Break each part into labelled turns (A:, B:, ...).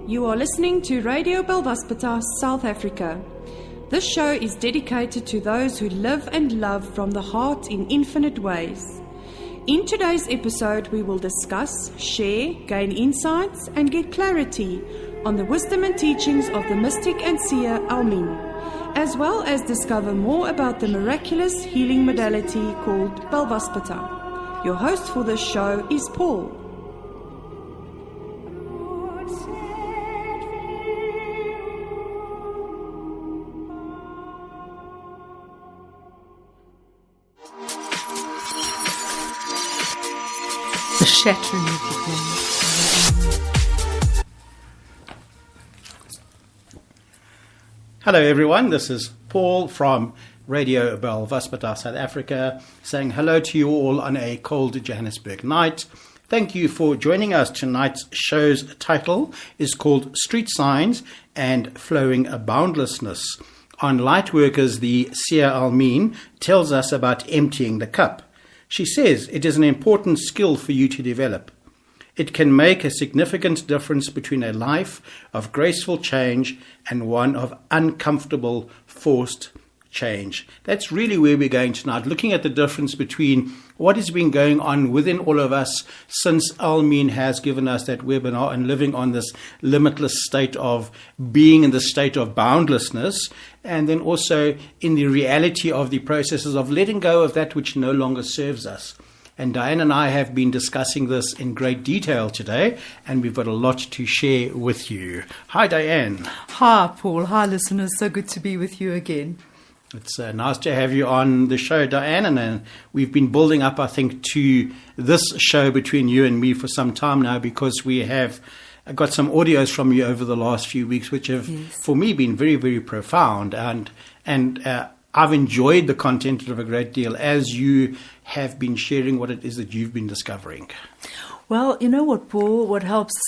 A: You are listening to Radio Boundlessness, South Africa. This show is dedicated to those who live and love from the heart in infinite ways. In today's episode, we will discuss, share, gain insights, and get clarity on the wisdom and teachings of the mystic and seer Almin, as well as discover more about the miraculous healing modality called Boundlessness. Your host for this show is Paul.
B: The shattering of the glass.
C: Hello everyone, this is Paul from Radio Boundlessness, South Africa, saying hello to you all on a cold Johannesburg night. Thank you for joining us. Tonight's show's title is called Streetsigns and Flowing Boundlessness. On Lightworkers, the seer Almin tells us about emptying the cup. She says it is an important skill for you to develop. It can make a significant difference between a life of graceful change and one of uncomfortable, forced change. That's really where we're going tonight, looking at the difference between what has been going on within all of us since Almin has given us that webinar and living on this limitless state of being in the state of boundlessness, and then also in the reality of the processes of letting go of that which no longer serves us. And Diane and I have been discussing this in great detail today, and we've got a lot to share with you. Hi, Diane.
B: Hi, Paul. Hi, listeners. So good to be with you again.
C: It's nice to have you on the show, Diane, and we've been building up, I think, to this show between you and me for some time now, because we have got some audios from you over the last few weeks, which have, for me, been very, very profound, and I've enjoyed the content of a great deal as you have been sharing what it is that you've been discovering.
B: Well, you know what, Paul? What helps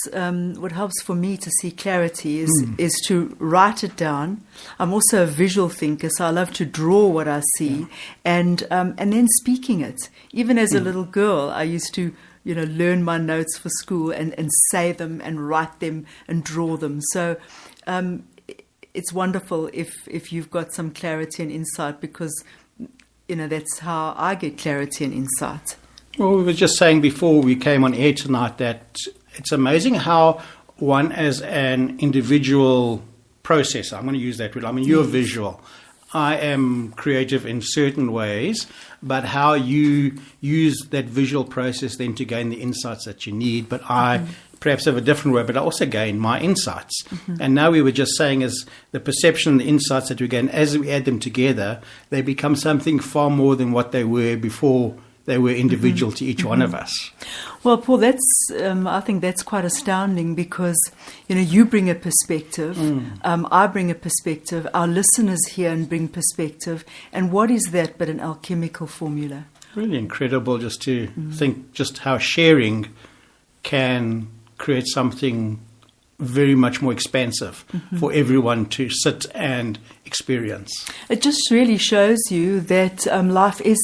B: for me to see clarity is to write it down. I'm also a visual thinker, so I love to draw what I see, and then speaking it. Even as a little girl, I used to learn my notes for school and say them and write them and draw them. So it's wonderful if you've got some clarity and insight, because that's how I get clarity and insight.
C: Well, we were just saying before we came on air tonight that it's amazing how one as an individual processor, I'm going to use that word, you're visual. I am creative in certain ways, but how you use that visual process then to gain the insights that you need. But I perhaps have a different way, but I also gain my insights. And now we were just saying as the perception and the insights that we gain, as we add them together, they become something far more than what they were before they were individual to each one of us.
B: Well, Paul, I think that's quite astounding, because you bring a perspective, I bring a perspective, our listeners hear and bring perspective, and what is that but an alchemical formula? Really
C: incredible just to think just how sharing can create something very much more expansive for everyone to sit and experience.
B: It just really shows you that life is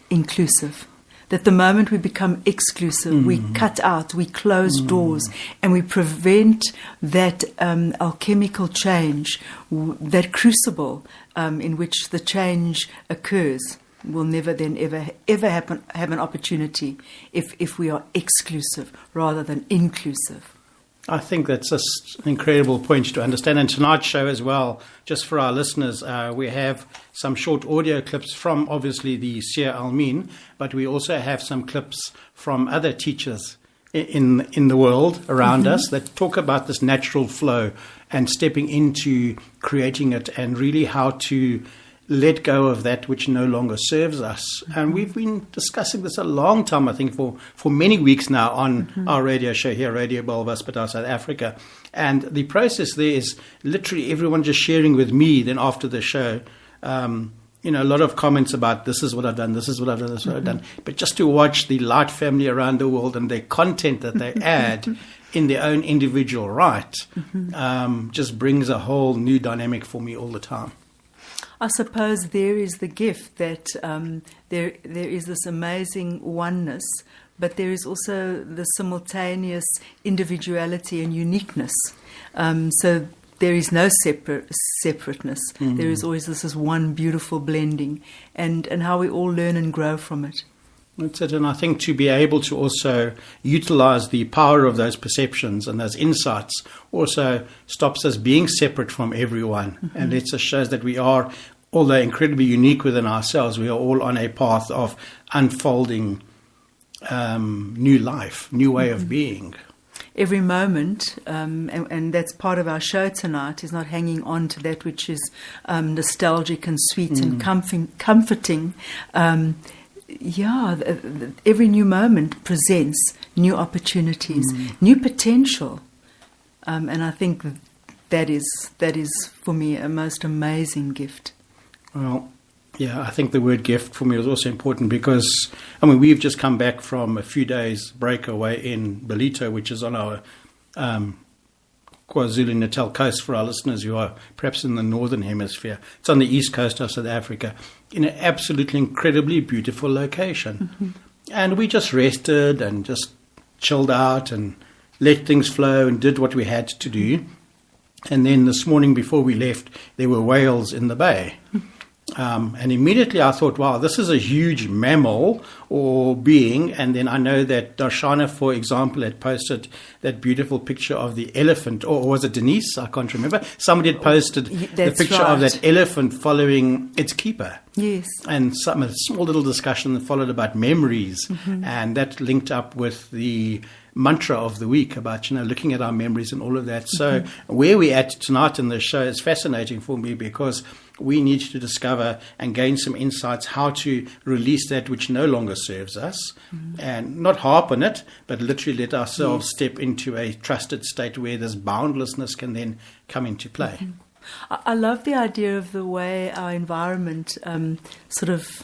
B: inclusive, that the moment we become exclusive, we cut out, we close doors, and we prevent that alchemical change, that crucible in which the change occurs will never then ever have an opportunity if we are exclusive rather than inclusive.
C: I think that's just an incredible point to understand. And tonight's show as well, just for our listeners, we have some short audio clips from obviously the seer Almin, but we also have some clips from other teachers in the world around us that talk about this natural flow and stepping into creating it, and really how to let go of that which no longer serves us. And we've been discussing this a long time, I think, for many weeks now on our radio show here, Radio Boundlessness, South Africa. And the process there is literally everyone just sharing with me then after the show, a lot of comments about this is what I've done, this is what I've done, this is what I've done. But just to watch the Light family around the world and their content that they add in their own individual right just brings a whole new dynamic for me all the time.
B: I suppose there is the gift that there is this amazing oneness, but there is also the simultaneous individuality and uniqueness So there is no separateness. There is always this one beautiful blending, and how we all learn and grow from it.
C: That's it, and I think to be able to also utilize the power of those perceptions and those insights also stops us being separate from everyone, and lets us shows that we are, although incredibly unique within ourselves, we are all on a path of unfolding new life, new way of being.
B: Every moment, and that's part of our show tonight, is not hanging on to that which is nostalgic and sweet and comforting. Every new moment presents new opportunities, new potential, and I think that is for me a most amazing gift.
C: Well, yeah, I think the word gift for me was also important because, I mean, we've just come back from a few days breakaway in Belito, which is on our KwaZulu-Natal coast for our listeners who are perhaps in the northern hemisphere. It's on the east coast of South Africa in an absolutely incredibly beautiful location. And we just rested and just chilled out and let things flow and did what we had to do. And then this morning before we left, there were whales in the bay. And immediately I thought, wow, this is a huge mammal or being. And then I know that Darshana, for example, had posted that beautiful picture of the elephant, or was it Denise? I can't remember. Somebody had posted the picture of that elephant following its keeper.
B: Yes.
C: And a small little discussion followed about memories. And that linked up with the mantra of the week about, looking at our memories and all of that. So where we're at tonight in the show is fascinating for me because we need to discover and gain some insights how to release that which no longer serves us and not harp on it, but literally let ourselves step into a trusted state where this boundlessness can then come into play.
B: I love the idea of the way our environment sort of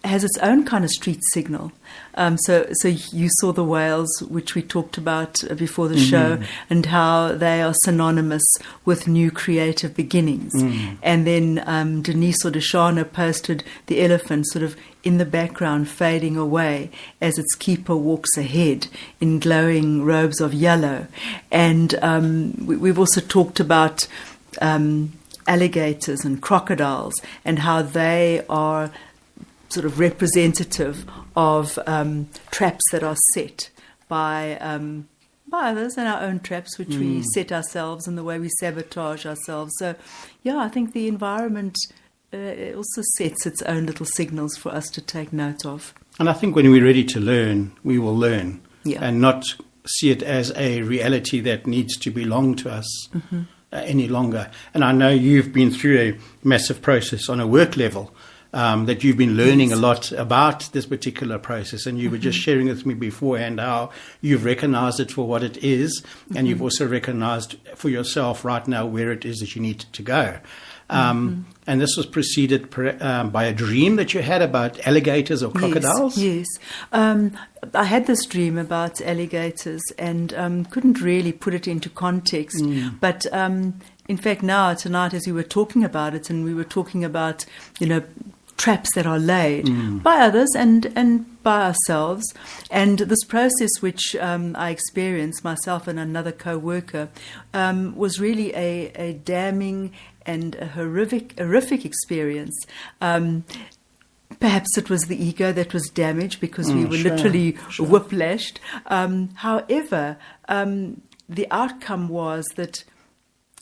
B: has its own kind of street signal. So you saw the whales, which we talked about before the show, and how they are synonymous with new creative beginnings. And then Denise or Darshana posted the elephant sort of in the background fading away as its keeper walks ahead in glowing robes of yellow. And we've also talked about alligators and crocodiles and how they are sort of representative of traps that are set by others and our own traps which we set ourselves and the way we sabotage ourselves. So, yeah, I think the environment also sets its own little signals for us to take note of.
C: And I think when we're ready to learn, we will learn and not see it as a reality that needs to belong to us any longer. And I know you've been through a massive process on a work level, that you've been learning a lot about this particular process, and you were just sharing with me beforehand how you've recognized it for what it is, and you've also recognized for yourself right now where it is that you need to go. And this was preceded by a dream that you had about alligators or crocodiles?
B: Yes. I had this dream about alligators and couldn't really put it into context. But in fact, tonight, as we were talking about it, and we were talking about, traps that are laid by others and by ourselves. And this process which I experienced, myself and another co-worker, was really a damning and a horrific experience. Perhaps it was the ego that was damaged because we were literally whiplashed. However, the outcome was that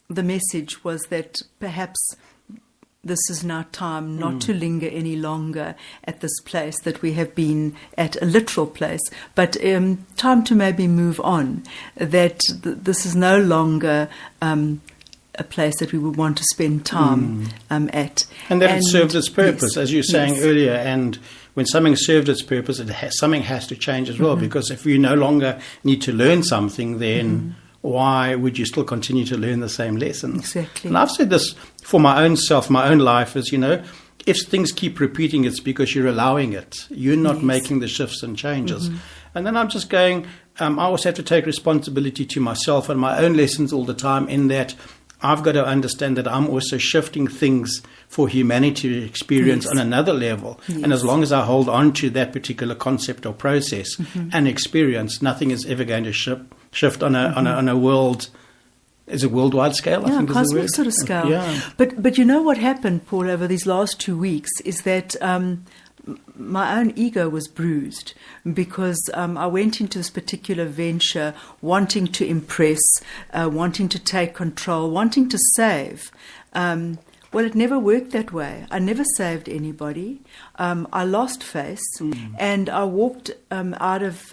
B: the message was that perhaps this is now time not to linger any longer at this place that we have been at, a literal place, but time to maybe move on, that this is no longer a place that we would want to spend time at.
C: And that it served its purpose, as you were saying earlier, and when something served its purpose, something has to change as well, because if you no longer need to learn something, then why would you still continue to learn the same lessons?
B: Exactly.
C: And I've said this for my own self, my own life, is, if things keep repeating, it's because you're allowing it. You're not making the shifts and changes. And then I'm just going, I also have to take responsibility to myself and my own lessons all the time, in that I've got to understand that I'm also shifting things for humanity to experience on another level. And as long as I hold on to that particular concept or process and experience, nothing is ever going to shift on a world Is it worldwide scale? I think is the
B: cosmic
C: word.
B: sort of scale.
C: Yeah.
B: But you know what happened, Paul, over these last 2 weeks is that my own ego was bruised because I went into this particular venture wanting to impress, wanting to take control, wanting to save. Well, it never worked that way. I never saved anybody. I lost face, and I walked out of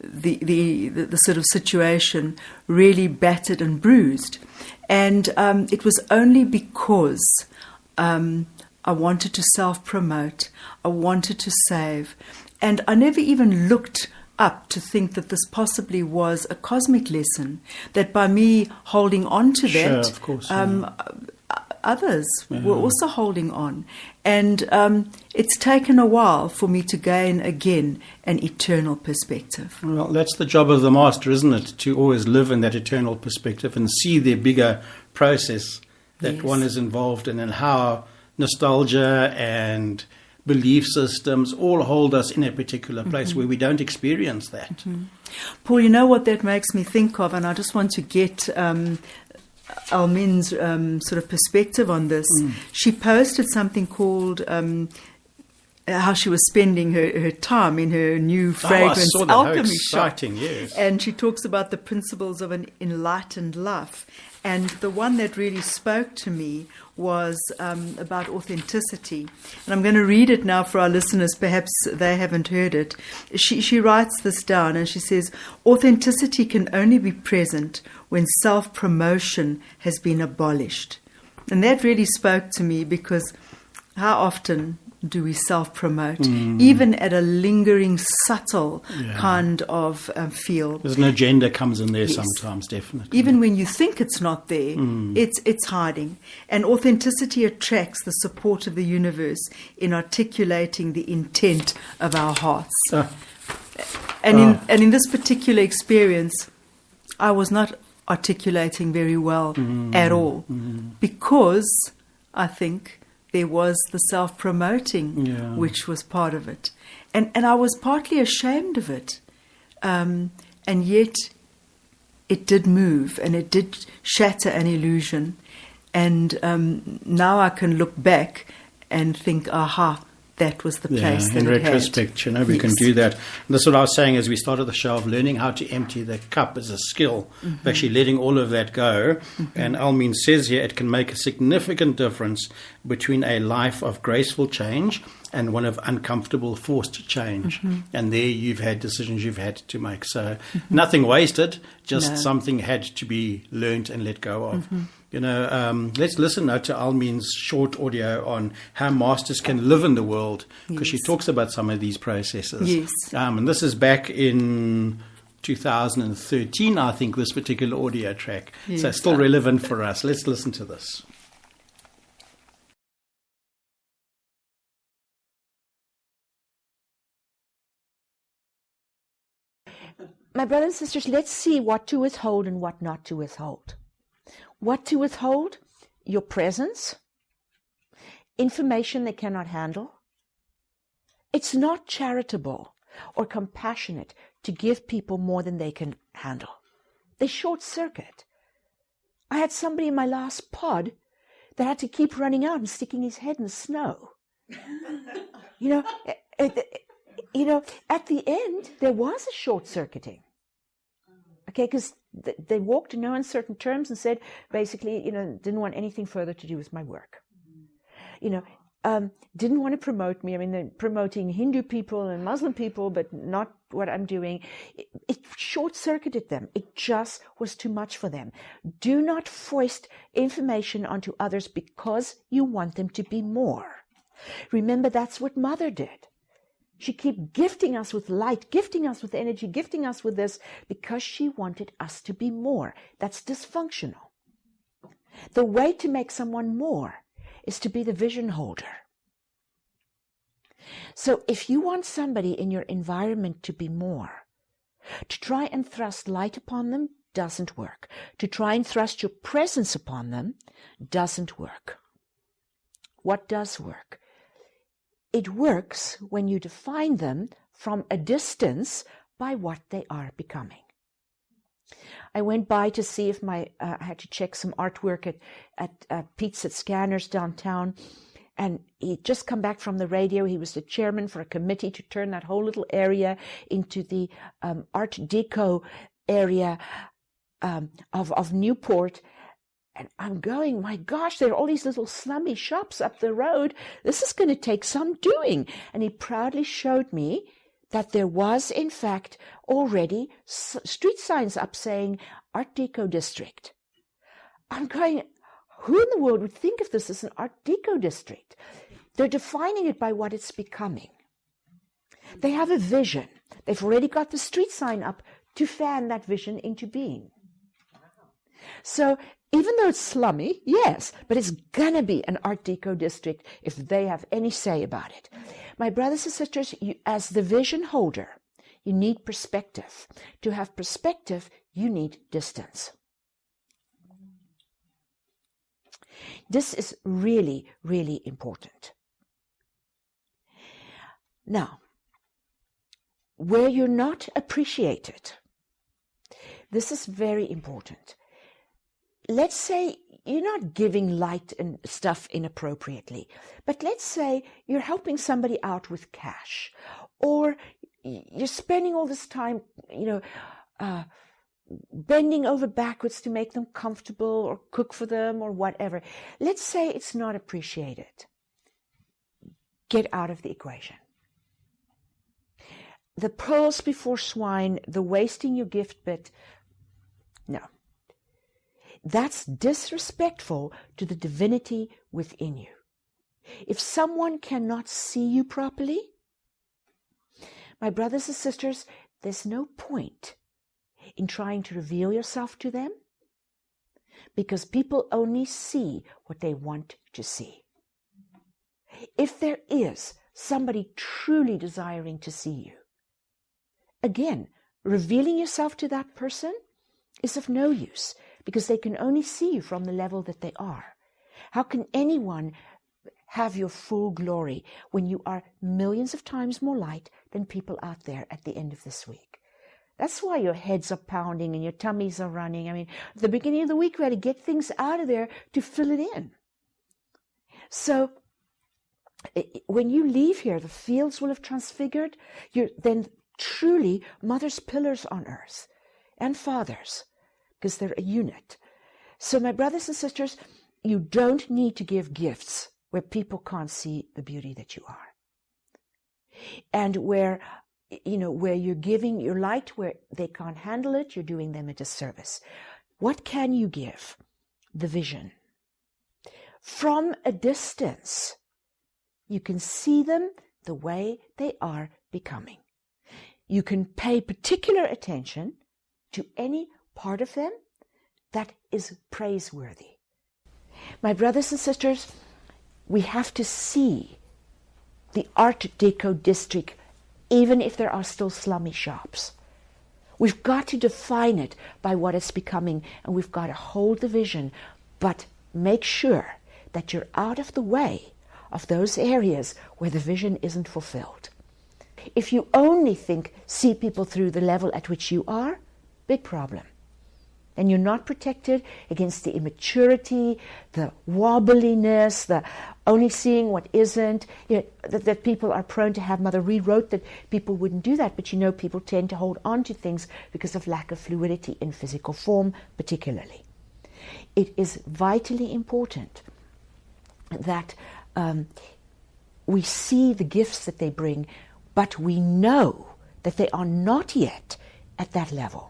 B: the sort of situation really battered and bruised. And it was only because I wanted to self-promote. I wanted to save. And I never even looked up to think that this possibly was a cosmic lesson, that by me holding on to that,
C: Sure, of course,
B: others were also holding on. And it's taken a while for me to gain again an eternal perspective.
C: Well, that's the job of the master, isn't it? To always live in that eternal perspective and see the bigger process that
B: Yes.
C: one is involved in, and how nostalgia and belief systems all hold us in a particular place where we don't experience that.
B: Paul, you know what that makes me think of, and I just want to get Almin's sort of perspective on this. She posted something called how she was spending her time in her new fragrance
C: saw that. How
B: alchemy shop.
C: exciting, yes.
B: And she talks about the principles of an enlightened life. And the one that really spoke to me was about authenticity. And I'm going to read it now for our listeners. Perhaps they haven't heard it. She writes this down, and she says, authenticity can only be present when self-promotion has been abolished. And that really spoke to me, because how often do we self-promote, even at a lingering, subtle kind of feel?
C: There's an agenda comes in there
B: Yes.
C: sometimes, definitely.
B: Even when you think it's not there, it's hiding. And authenticity attracts the support of the universe in articulating the intent of our hearts. And in this particular experience, I was not articulating very well at all, because I think there was the self-promoting, which was part of it. And I was partly ashamed of it. And yet it did move, and it did shatter an illusion. And now I can look back and think, aha, that was the place that
C: in
B: it
C: retrospect,
B: had.
C: we can
B: Yes.
C: do that. And that's what I was saying as we started the show, of learning how to empty the cup is a skill, of actually letting all of that go. And Almin says here, it can make a significant difference between a life of graceful change and one of uncomfortable, forced change. And there you've had decisions you've had to make. So nothing wasted, just something had to be learnt and let go of. You know, let's listen now to Almin's short audio on how masters can live in the world, because she talks about some of these processes.
B: Yes.
C: And this is back in 2013, I think, this particular audio track. So
B: Yes.
C: still relevant for us. Let's listen to this.
D: My brothers and sisters, let's see what to withhold and what not to withhold. What to withhold? Your presence, information they cannot handle. It's not charitable or compassionate to give people more than they can handle. They short circuit. I had somebody in my last pod that had to keep running out and sticking his head in the snow. At the end, there was a short circuiting. Okay, because they walked in no uncertain terms and said, basically, didn't want anything further to do with my work. Didn't want to promote me. I mean, they're promoting Hindu people and Muslim people, but not what I'm doing. It short-circuited them. It just was too much for them. Do not foist information onto others because you want them to be more. Remember, that's what Mother did. She kept gifting us with light, gifting us with energy, gifting us with this because she wanted us to be more. That's dysfunctional. The way to make someone more is to be the vision holder. So if you want somebody in your environment to be more, to try and thrust light upon them doesn't work. To try and thrust your presence upon them doesn't work. What does work? It works when you define them from a distance by what they are becoming. I went by to see if I had to check some artwork at Pete's at Scanners downtown. And he'd just come back from the radio. He was the chairman for a committee to turn that whole little area into the Art Deco area of Newport. And I'm going, my gosh, there are all these little slummy shops up the road. This is going to take some doing. And he proudly showed me that there was, in fact, already street signs up saying Art Deco District. I'm going, who in the world would think of this as an Art Deco district? They're defining it by what it's becoming. They have a vision. They've already got the street sign up to fan that vision into being. So even though it's slummy, yes, but it's going to be an Art Deco district if they have any say about it. My brothers and sisters, as the vision holder, you need perspective. To have perspective, you need distance. This is really, really important. Now, where you're not appreciated, this is very important. Let's say you're not giving light and stuff inappropriately, but let's say you're helping somebody out with cash, or you're spending all this time, bending over backwards to make them comfortable or cook for them or whatever. Let's say it's not appreciated. Get out of the equation. The pearls before swine, the wasting your gift bit, no. That's disrespectful to the divinity within you. If someone cannot see you properly, my brothers and sisters, there's no point in trying to reveal yourself to them, because people only see what they want to see. If there is somebody truly desiring to see you, again, revealing yourself to that person is of no use, because they can only see you from the level that they are. How can anyone have your full glory when you are millions of times more light than people out there at the end of this week? That's why your heads are pounding and your tummies are running. I mean, at the beginning of the week, we had to get things out of there to fill it in. So when you leave here, the fields will have transfigured. You're then truly mother's pillars on earth, and fathers, because they're a unit. So my brothers and sisters, you don't need to give gifts where people can't see the beauty that you are. And where you're giving your light where they can't handle it, you're doing them a disservice. What can you give? The vision. From a distance, you can see them the way they are becoming. You can pay particular attention to any part of them that is praiseworthy. My brothers and sisters, we have to see the Art Deco district, even if there are still slummy shops. We've got to define it by what it's becoming, and we've got to hold the vision, but make sure that you're out of the way of those areas where the vision isn't fulfilled. If you only see people through the level at which you are, big problem. And you're not protected against the immaturity, the wobbliness, the only seeing what isn't, that people are prone to have. Mother Reed wrote that people wouldn't do that, but people tend to hold on to things because of lack of fluidity in physical form, particularly. It is vitally important that we see the gifts that they bring, but we know that they are not yet at that level.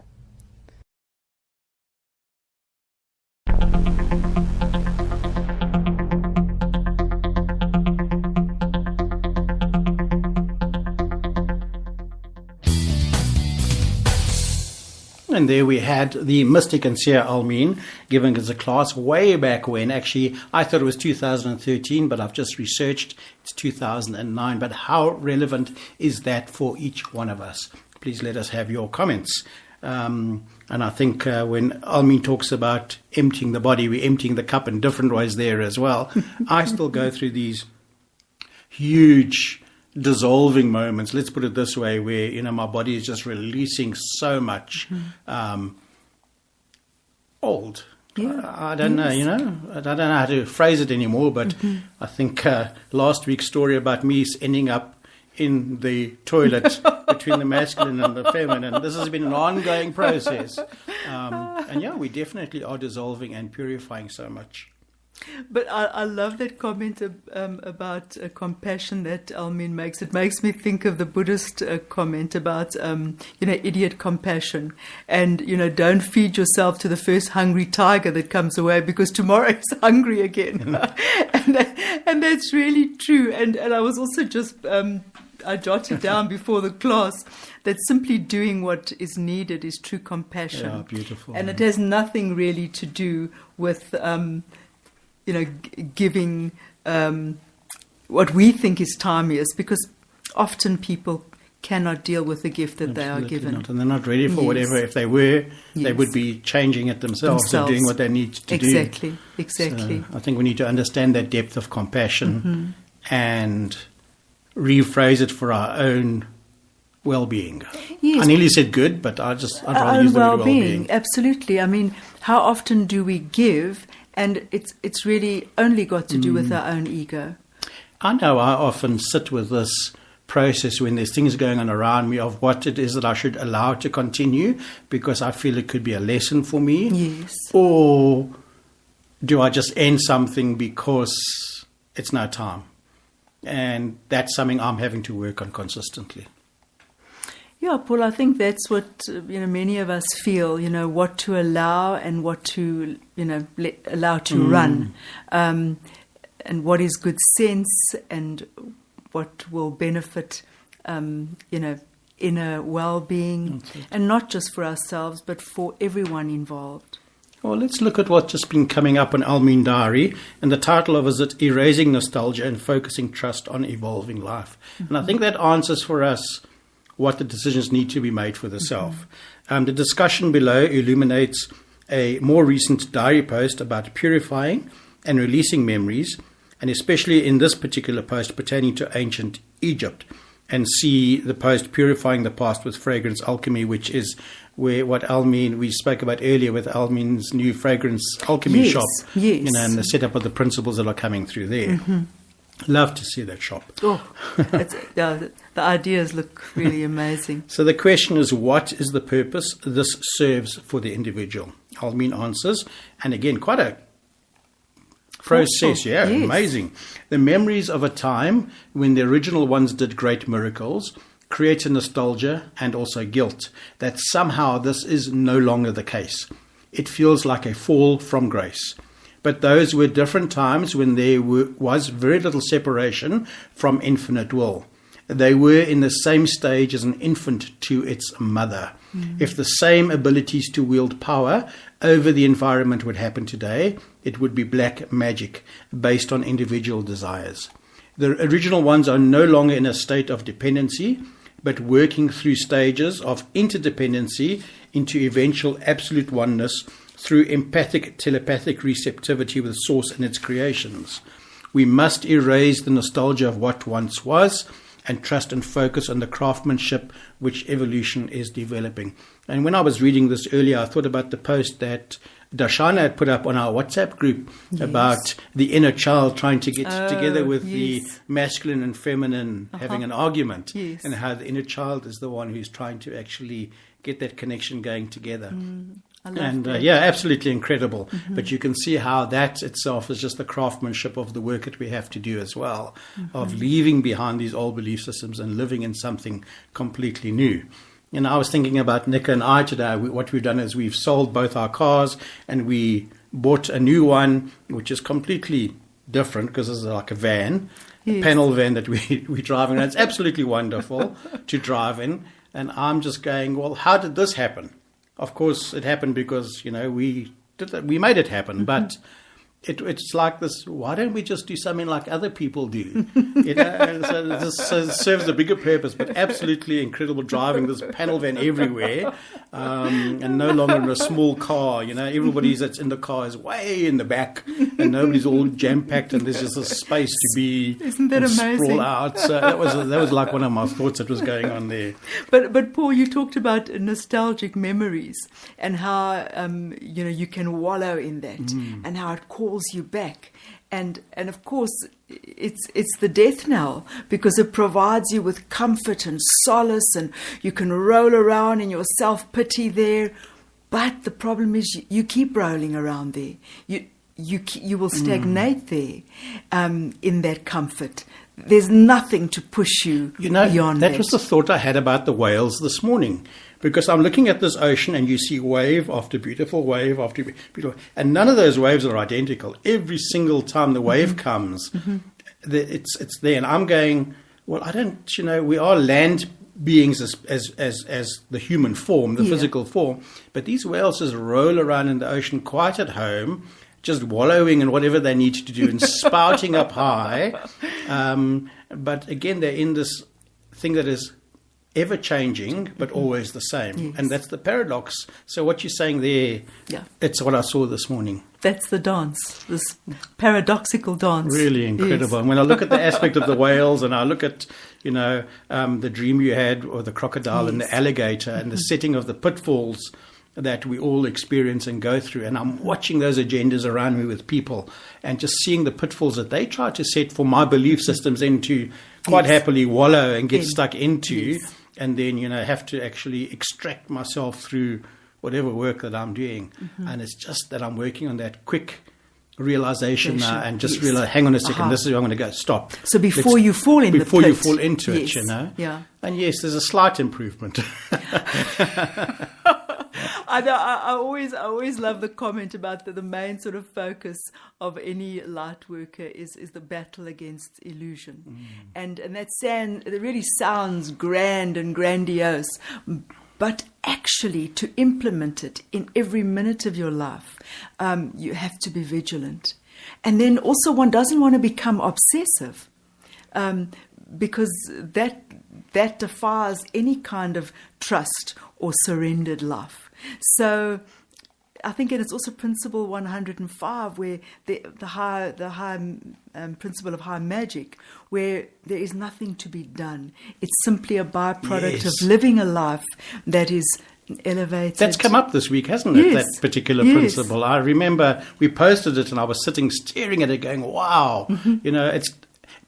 C: And there we had the mystic and seer Almeen giving us a class way back when. Actually, I thought it was 2013, but I've just researched it's 2009. But how relevant is that for each one of us? Please let us have your comments. And I think when Almeen talks about emptying the body, we're emptying the cup in different ways there as well. I still go through these huge dissolving moments, let's put it this way, where my body is just releasing so much old.
B: Yeah.
C: I don't know, I don't know how to phrase it anymore, but I think last week's story about me ending up in the toilet between the masculine and the feminine, this has been an ongoing process. And yeah, we definitely are dissolving and purifying so much.
B: But I love that comment about compassion that Almin makes. It makes me think of the Buddhist comment about, idiot compassion. And, don't feed yourself to the first hungry tiger that comes away because tomorrow is hungry again. and that's really true. And I was also just, I jotted down before the class that simply doing what is needed is true compassion.
C: Yeah, beautiful.
B: And it has nothing really to do with... giving what we think is timeous, because often people cannot deal with the gift that they are given.
C: Not. And they're not ready for whatever. If they were, they would be changing it themselves and doing what they need to do.
B: Exactly.
C: So I think we need to understand that depth of compassion and rephrase it for our own well-being.
B: Yes.
C: I nearly said good, but I'd rather use the word well-being.
B: Absolutely. I mean, how often do we give? And it's really only got to do with our own ego.
C: I know I often sit with this process when there's things going on around me of what it is that I should allow to continue because I feel it could be a lesson for me.
B: Yes.
C: Or do I just end something because it's no time? And that's something I'm having to work on consistently.
B: Yeah, Paul, I think that's what many of us feel, what to allow and what to, allow to run, and what is good sense and what will benefit, inner well-being, and not just for ourselves, but for everyone involved.
C: Well, let's look at what's just been coming up on Almin Diary, and the title of it is Erasing Nostalgia and Focusing Trust on Evolving Life. And I think that answers for us what the decisions need to be made for the self. The discussion below illuminates a more recent diary post about purifying and releasing memories, and especially in this particular post pertaining to ancient Egypt, and see the post Purifying the Past with Fragrance Alchemy, which is where what Almin, we spoke about earlier with Almin's new fragrance alchemy shop, and the setup of the principles that are coming through there. Love to see that shop.
B: The ideas look really amazing.
C: So the question is, what is the purpose this serves for the individual? Almin answers, and again, quite a process, amazing. The memories of a time when the original ones did great miracles create a nostalgia and also guilt that somehow this is no longer the case. It feels like a fall from grace. But those were different times when there was very little separation from infinite will. They were in the same stage as an infant to its mother. If the same abilities to wield power over the environment would happen today, it would be black magic based on individual desires. The original ones are no longer in a state of dependency, but working through stages of interdependency into eventual absolute oneness through empathic, telepathic receptivity with Source and its creations. We must erase the nostalgia of what once was and trust and focus on the craftsmanship which evolution is developing. And when I was reading this earlier, I thought about the post that Darshana had put up on our WhatsApp group about the inner child trying to get together with the masculine and feminine having an argument, and how the inner child is the one who's trying to actually get that connection going together. And absolutely incredible. But you can see how that itself is just the craftsmanship of the work that we have to do as well, of leaving behind these old belief systems and living in something completely new. And I was thinking about Nika and I today. What we've done is we've sold both our cars and we bought a new one, which is completely different because it's like a van, a panel van that we're driving. And it's absolutely wonderful to drive in. And I'm just going, well, how did this happen? Of course, it happened because, we made it happen. But it's like this, why don't we just do something like other people do? And so this serves a bigger purpose, but absolutely incredible driving this panel van everywhere, and no longer in a small car. Everybody that's in the car is way in the back, and nobody's all jam-packed, and there's just a space to be
B: Isn't that amazing?
C: Sprawl out. So that was like one of my thoughts that was going on there.
B: But Paul, you talked about nostalgic memories and how you can wallow in that, and how it calls you back, and of course it's the death knell, because it provides you with comfort and solace, and you can roll around in your self-pity there. But the problem is you keep rolling around there. You will stagnate there in that comfort. There's nothing to push you beyond that.
C: That was the thought I had about the whales this morning, because I'm looking at this ocean and you see wave after beautiful wave after beautiful, and none of those waves are identical. Every single time the wave comes, it's there, and I'm going, well, I don't, we are land beings as the human form, the physical form, but these whales just roll around in the ocean quite at home, just wallowing in whatever they need to do and spouting up high. But again, they're in this thing that is ever-changing, but always the same.
B: Yes.
C: And that's the paradox. So what you're saying there, it's what I saw this morning.
B: That's the dance, this paradoxical dance.
C: Really incredible.
B: Yes.
C: And when I look at the aspect of the whales, and I look at, the dream you had, or the crocodile and the alligator, and the setting of the pitfalls that we all experience and go through. And I'm watching those agendas around me with people and just seeing the pitfalls that they try to set for my belief systems into quite happily wallow and get stuck into, and then, have to actually extract myself through whatever work that I'm doing. And it's just that I'm working on that quick realization now, and just realize, hang on a second, this is where I'm going to go, stop.
B: So before you fall into
C: it, And yes, there's a slight improvement.
B: I always love the comment about the main sort of focus of any light worker is the battle against illusion, and that it really sounds grand and grandiose, but actually to implement it in every minute of your life, you have to be vigilant, and then also one doesn't want to become obsessive, because that defies any kind of trust or surrendered life. So I think it's also principle 105, where the high principle of high magic, where there is nothing to be done. It's simply a byproduct of living a life that is elevated.
C: That's come up this week, hasn't it? That particular principle. I remember we posted it, and I was sitting staring at it going, wow, it's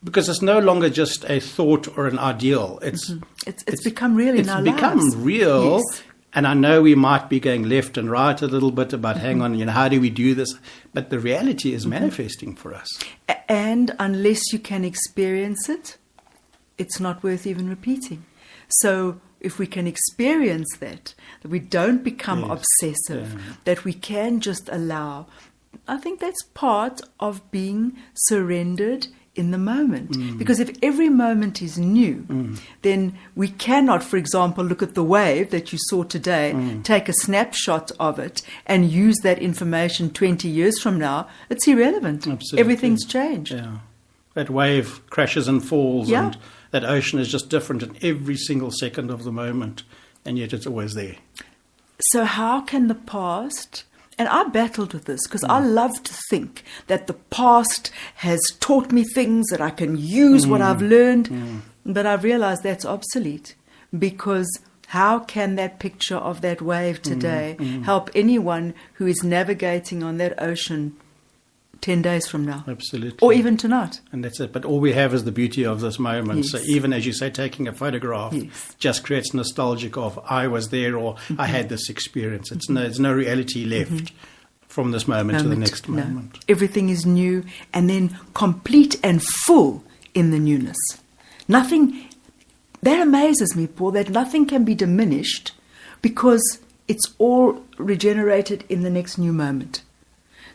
C: because it's no longer just a thought or an ideal. It's
B: become real in our lives. It's become
C: real. Yes. And I know we might be going left and right a little bit about, hang on, how do we do this? But the reality is manifesting for us.
B: And unless you can experience it, it's not worth even repeating. So if we can experience that we don't become obsessive, that we can just allow, I think that's part of being surrendered in the moment. Because if every moment is new, then we cannot, for example, look at the wave that you saw today, take a snapshot of it, and use that information 20 years from now. It's irrelevant.
C: Absolutely.
B: Everything's changed.
C: Yeah. That wave crashes and falls, and that ocean is just different in every single second of the moment, and yet it's always there.
B: So how can the past... And I battled with this because I love to think that the past has taught me things, that I can use what I've learned. But I've realized that's obsolete, because how can that picture of that wave today help anyone who is navigating on that ocean 10 days from now?
C: Absolutely.
B: Or even tonight.
C: And that's it. But all we have is the beauty of this moment. Yes. So even, as you say, taking a photograph just creates nostalgic of, I was there, or I had this experience. There's no reality left from this moment to the next moment.
B: Everything is new, and then complete and full in the newness. Nothing, that amazes me, Paul, that nothing can be diminished, because it's all regenerated in the next new moment.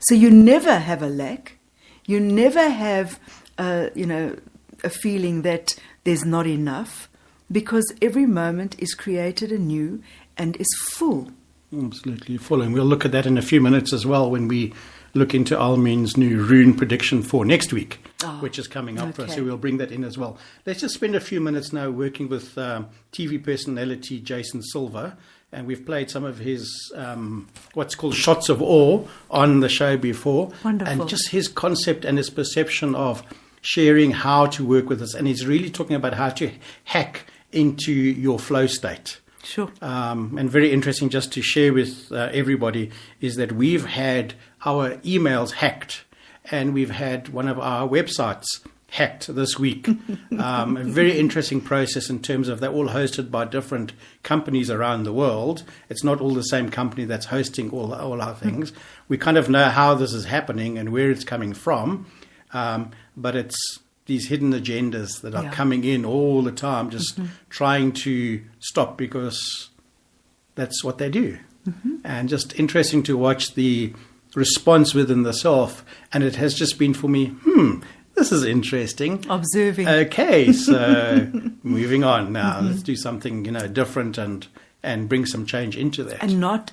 B: So you never have a lack. You never have, a feeling that there's not enough, because every moment is created anew and is full.
C: Absolutely full. And we'll look at that in a few minutes as well when we look into Almin's new rune prediction for next week, which is coming up for us.
B: Okay.
C: So we'll bring that in as well. Let's just spend a few minutes now working with TV personality Jason Silver. And we've played some of his what's called shots of awe on the show before.
B: Wonderful.
C: And just his concept and his perception of sharing how to work with us. And he's really talking about how to hack into your flow state.
B: Sure.
C: And very interesting just to share with everybody is that we've had our emails hacked and we've had one of our websites hacked this week. A very interesting process in terms of they're all hosted by different companies around the world. It's not all the same company that's hosting all our things. We kind of know how this is happening and where it's coming from, but it's these hidden agendas that are coming in all the time, just trying to stop because that's what they do. And just interesting to watch the response within the self. And it has just been for me, this is interesting.
B: Observing.
C: Okay, so moving on now. Let's do something, different and bring some change into that.
B: And not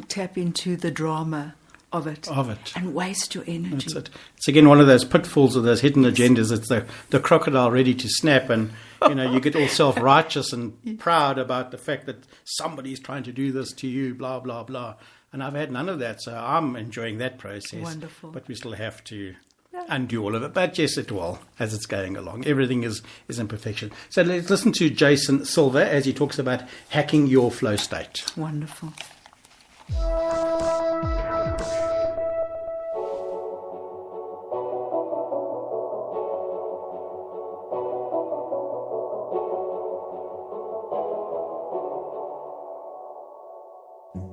B: tap into the drama of it. And waste your energy.
C: That's it. It's again one of those pitfalls of those hidden agendas. It's the crocodile ready to snap, and you get all self-righteous and proud about the fact that somebody's trying to do this to you, blah blah blah. And I've had none of that, so I'm enjoying that process.
B: Wonderful.
C: But we still have to undo all of it. But yes, it will as it's going along. Everything is in perfection. So let's listen to Jason Silver as he talks about hacking your flow state.
B: Wonderful.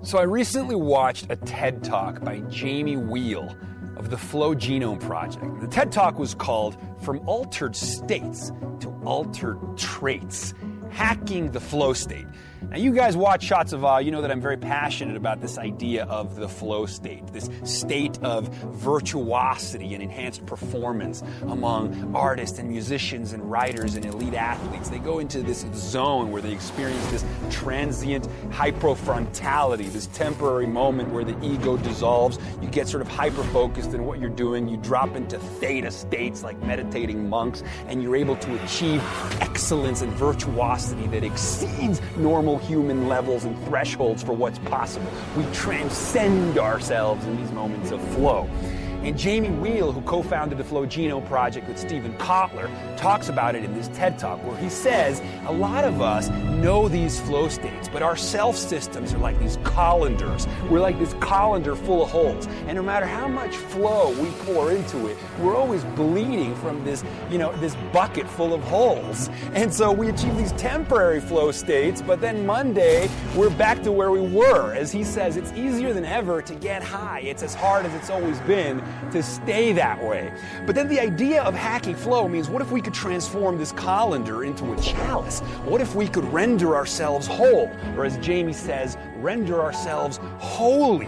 E: So I recently watched a TED Talk by Jamie Wheal of the Flow Genome Project. The TED Talk was called From Altered States to Altered Traits, Hacking the Flow State. Now you guys watch Shots of Awe, you know that I'm very passionate about this idea of the flow state, this state of virtuosity and enhanced performance among artists and musicians and writers and elite athletes. They go into this zone where they experience this transient hypofrontality, this temporary moment where the ego dissolves. You get sort of hyper-focused in what you're doing. You drop into theta states like meditating monks, and you're able to achieve excellence and virtuosity that exceeds normal human levels and thresholds for what's possible. We transcend ourselves in these moments of flow. And Jamie Wheal, who co-founded the Flow Genome Project with Stephen Kotler, talks about it in this TED Talk, where he says a lot of us know these flow states, but our self-systems are like these colanders. We're like this colander full of holes. And no matter how much flow we pour into it, we're always bleeding from this, this bucket full of holes. And so we achieve these temporary flow states, but then Monday, we're back to where we were. As he says, it's easier than ever to get high. It's as hard as it's always been to stay that way. But then the idea of hacking flow means, what if we could transform this colander into a chalice? What if we could render ourselves whole? Or as Jamie says, render ourselves holy?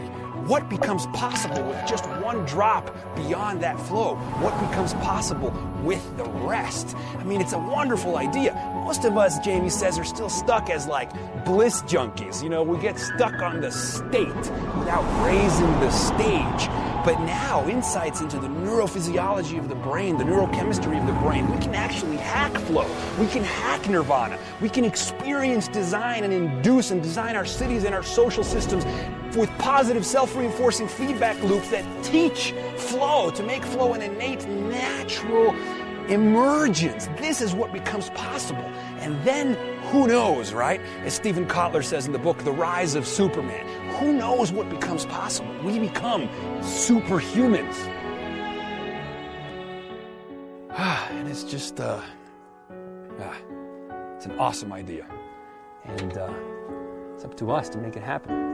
E: What becomes possible with just one drop beyond that flow? What becomes possible with the rest? I mean, it's a wonderful idea. Most of us, Jamie says, are still stuck as like bliss junkies. We get stuck on the state without raising the stage. But now, insights into the neurophysiology of the brain, the neurochemistry of the brain, we can actually hack flow. We can hack nirvana. We can experience design and induce and design our cities and our social systems with positive self-reinforcing feedback loops that teach flow, to make flow an innate, natural emergence. This is what becomes possible. And then, who knows, right? As Stephen Kotler says in the book, The Rise of Superman, who knows what becomes possible? We become superhumans. And it's just, it's an awesome idea. And it's up to us to make it happen.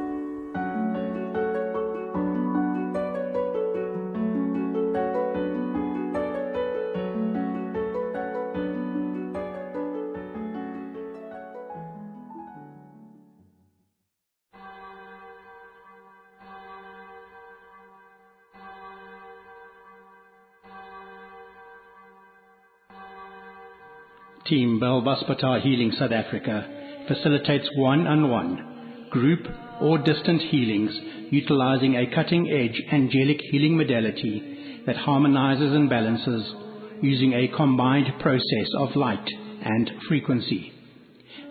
C: Team Boundlessness Healing South Africa facilitates one-on-one, group or distant healings utilizing a cutting-edge angelic healing modality that harmonizes and balances using a combined process of light and frequency.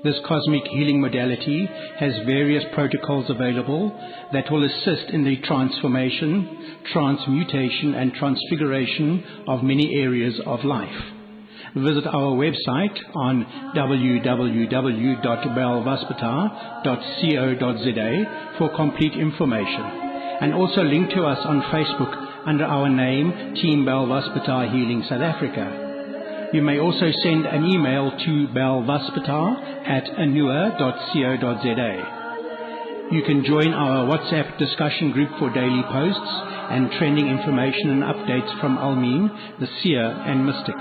C: This cosmic healing modality has various protocols available that will assist in the transformation, transmutation and transfiguration of many areas of life. Visit our website on www.belvaspita.co.za for complete information, and also link to us on Facebook under our name, Team Belvaspita Healing South Africa. You may also send an email to belvaspita@anua.co.za. You can join our WhatsApp discussion group for daily posts and trending information and updates from Almin, the Seer and Mystic.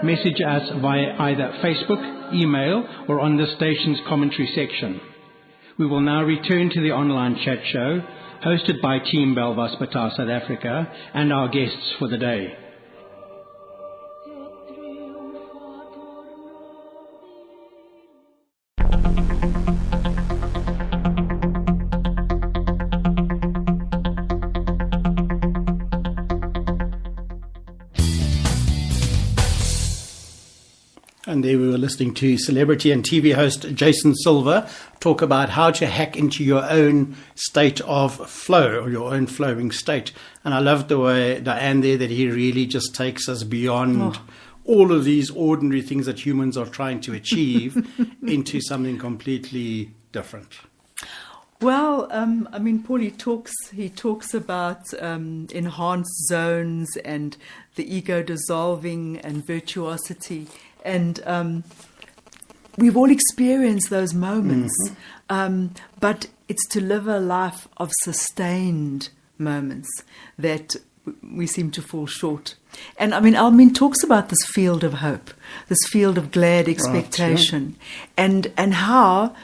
C: Message us via either Facebook, email, or on the station's commentary section. We will now return to the online chat show, hosted by Team Belvaspita South Africa and our guests for the day. And there we were listening to celebrity and TV host Jason Silver talk about how to hack into your own state of flow, or your own flowing state. And I love the way, Diane, there, that he really just takes us beyond all of these ordinary things that humans are trying to achieve into something completely different.
B: Well, Paul, he talks about enhanced zones and the ego dissolving and virtuosity. And we've all experienced those moments, but it's to live a life of sustained moments that we seem to fall short. And Almin talks about this field of hope, this field of glad expectation, and how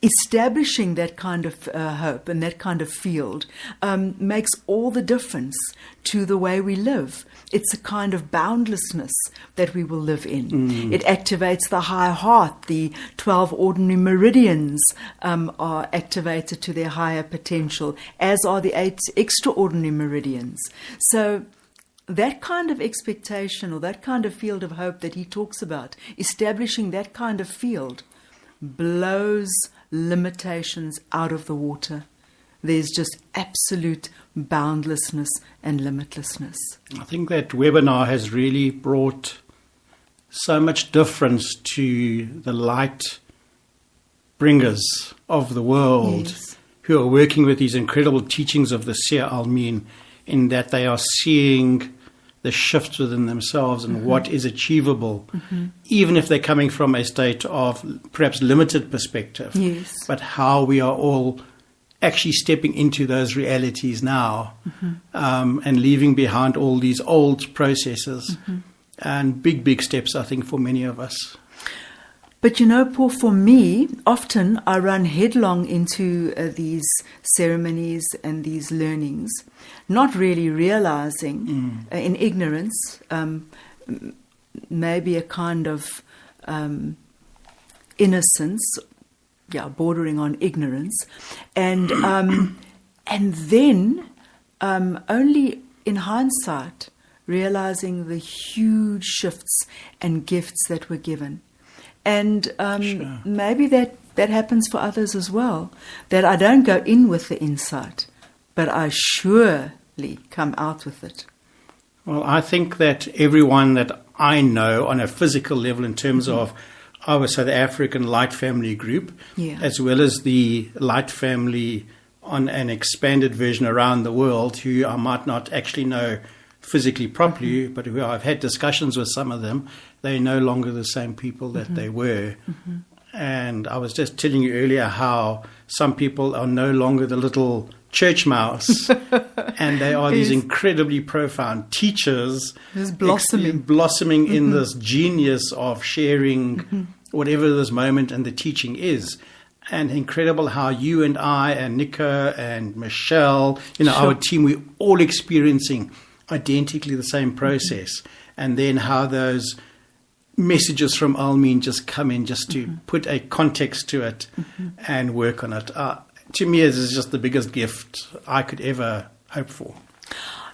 B: establishing that kind of hope and that kind of field makes all the difference to the way we live. It's a kind of boundlessness that we will live in. It activates the high heart. The 12 ordinary meridians are activated to their higher potential, as are the 8 extraordinary meridians. So that kind of expectation, or that kind of field of hope that he talks about, establishing that kind of field, blows limitations out of the water. There's just absolute boundlessness and limitlessness.
C: I think that webinar has really brought so much difference to the light bringers of the world, who are working with these incredible teachings of the Seer Almin, in that they are seeing the shifts within themselves and what is achievable, even if they're coming from a state of perhaps limited perspective. But how we are all actually stepping into those realities now, and leaving behind all these old processes, and big steps, I think, for many of us.
B: But Paul, for me, often I run headlong into these ceremonies and these learnings, not really realizing, in ignorance, maybe a kind of innocence, bordering on ignorance, and then only in hindsight realizing the huge shifts and gifts that were given. And maybe that happens for others as well, that I don't go in with the insight, but I surely come out with it.
C: Well, I think that everyone that I know on a physical level, in terms of our South African Light Family group, as well as the Light Family on an expanded version around the world, who I might not actually know physically properly, but who I've had discussions with some of them, they're no longer the same people that they were. And I was just telling you earlier how some people are no longer the little church mouse, and they are these incredibly profound teachers, blossoming in this genius of sharing whatever this moment and the teaching is. And incredible how you and I and Nico and Michelle, our team, we're all experiencing identically the same process. And then how those messages from Almeen just come in just to put a context to it and work on it. To me, this is just the biggest gift I could ever hope for.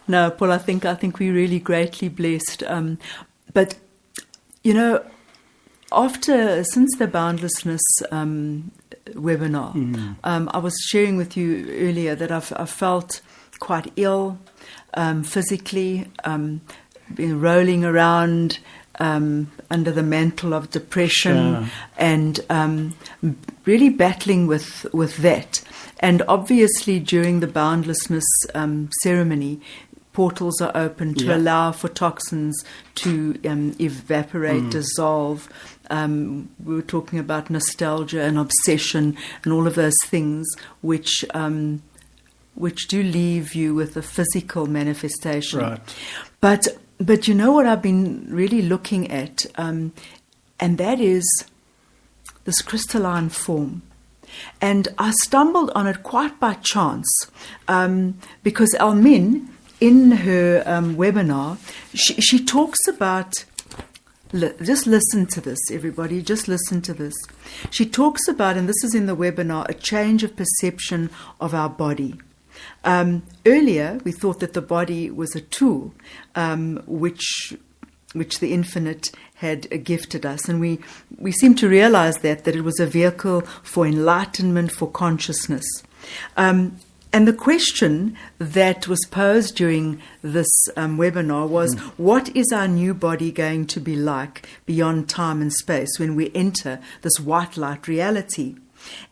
B: No, Paul, I think we're really greatly blessed. But, since the Boundlessness webinar, I was sharing with you earlier that I felt quite ill physically, been rolling around under the mantle of depression, and really battling with that. And obviously during the Boundlessness ceremony, portals are open to allow for toxins to evaporate, dissolve. We were talking about nostalgia and obsession and all of those things which do leave you with a physical manifestation.
C: Right.
B: But you know what I've been really looking at, and that is this crystalline form. And I stumbled on it quite by chance, because Almin, in her webinar, she talks about, just listen to this, everybody, just listen to this. She talks about, and this is in the webinar, a change of perception of our body. Earlier, we thought that the body was a tool which the infinite had gifted us, and we seem to realize that it was a vehicle for enlightenment, for consciousness. And the question that was posed during this webinar was, what is our new body going to be like beyond time and space when we enter this white light reality?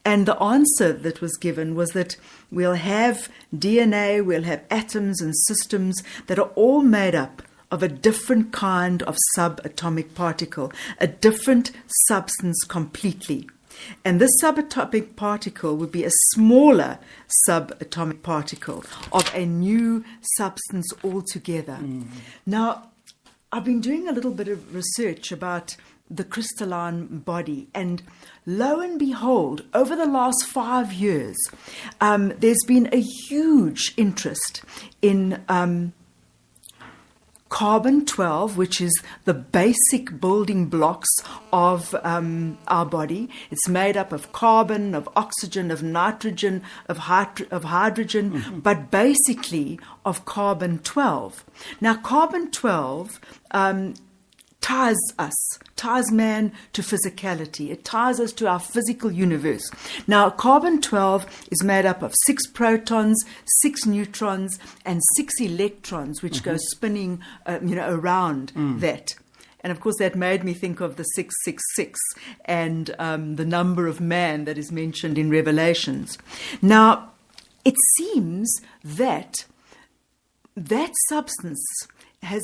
B: And the answer that was given was that we'll have DNA, we'll have atoms and systems that are all made up of a different kind of subatomic particle, a different substance completely. And this subatomic particle would be a smaller subatomic particle of a new substance altogether. Now, I've been doing a little bit of research about the crystalline body, and lo and behold, over the last 5 years, there's been a huge interest in carbon-12, which is the basic building blocks of our body. It's made up of carbon, of oxygen, of nitrogen, of hydrogen, but basically of carbon-12. Now, carbon-12 ties man to physicality. It ties us to our physical universe. Now, carbon-12 is made up of 6 protons, 6 neutrons, and 6 electrons, which go spinning, around that. And of course, that made me think of the 666 and the number of man that is mentioned in Revelations. Now, it seems that substance has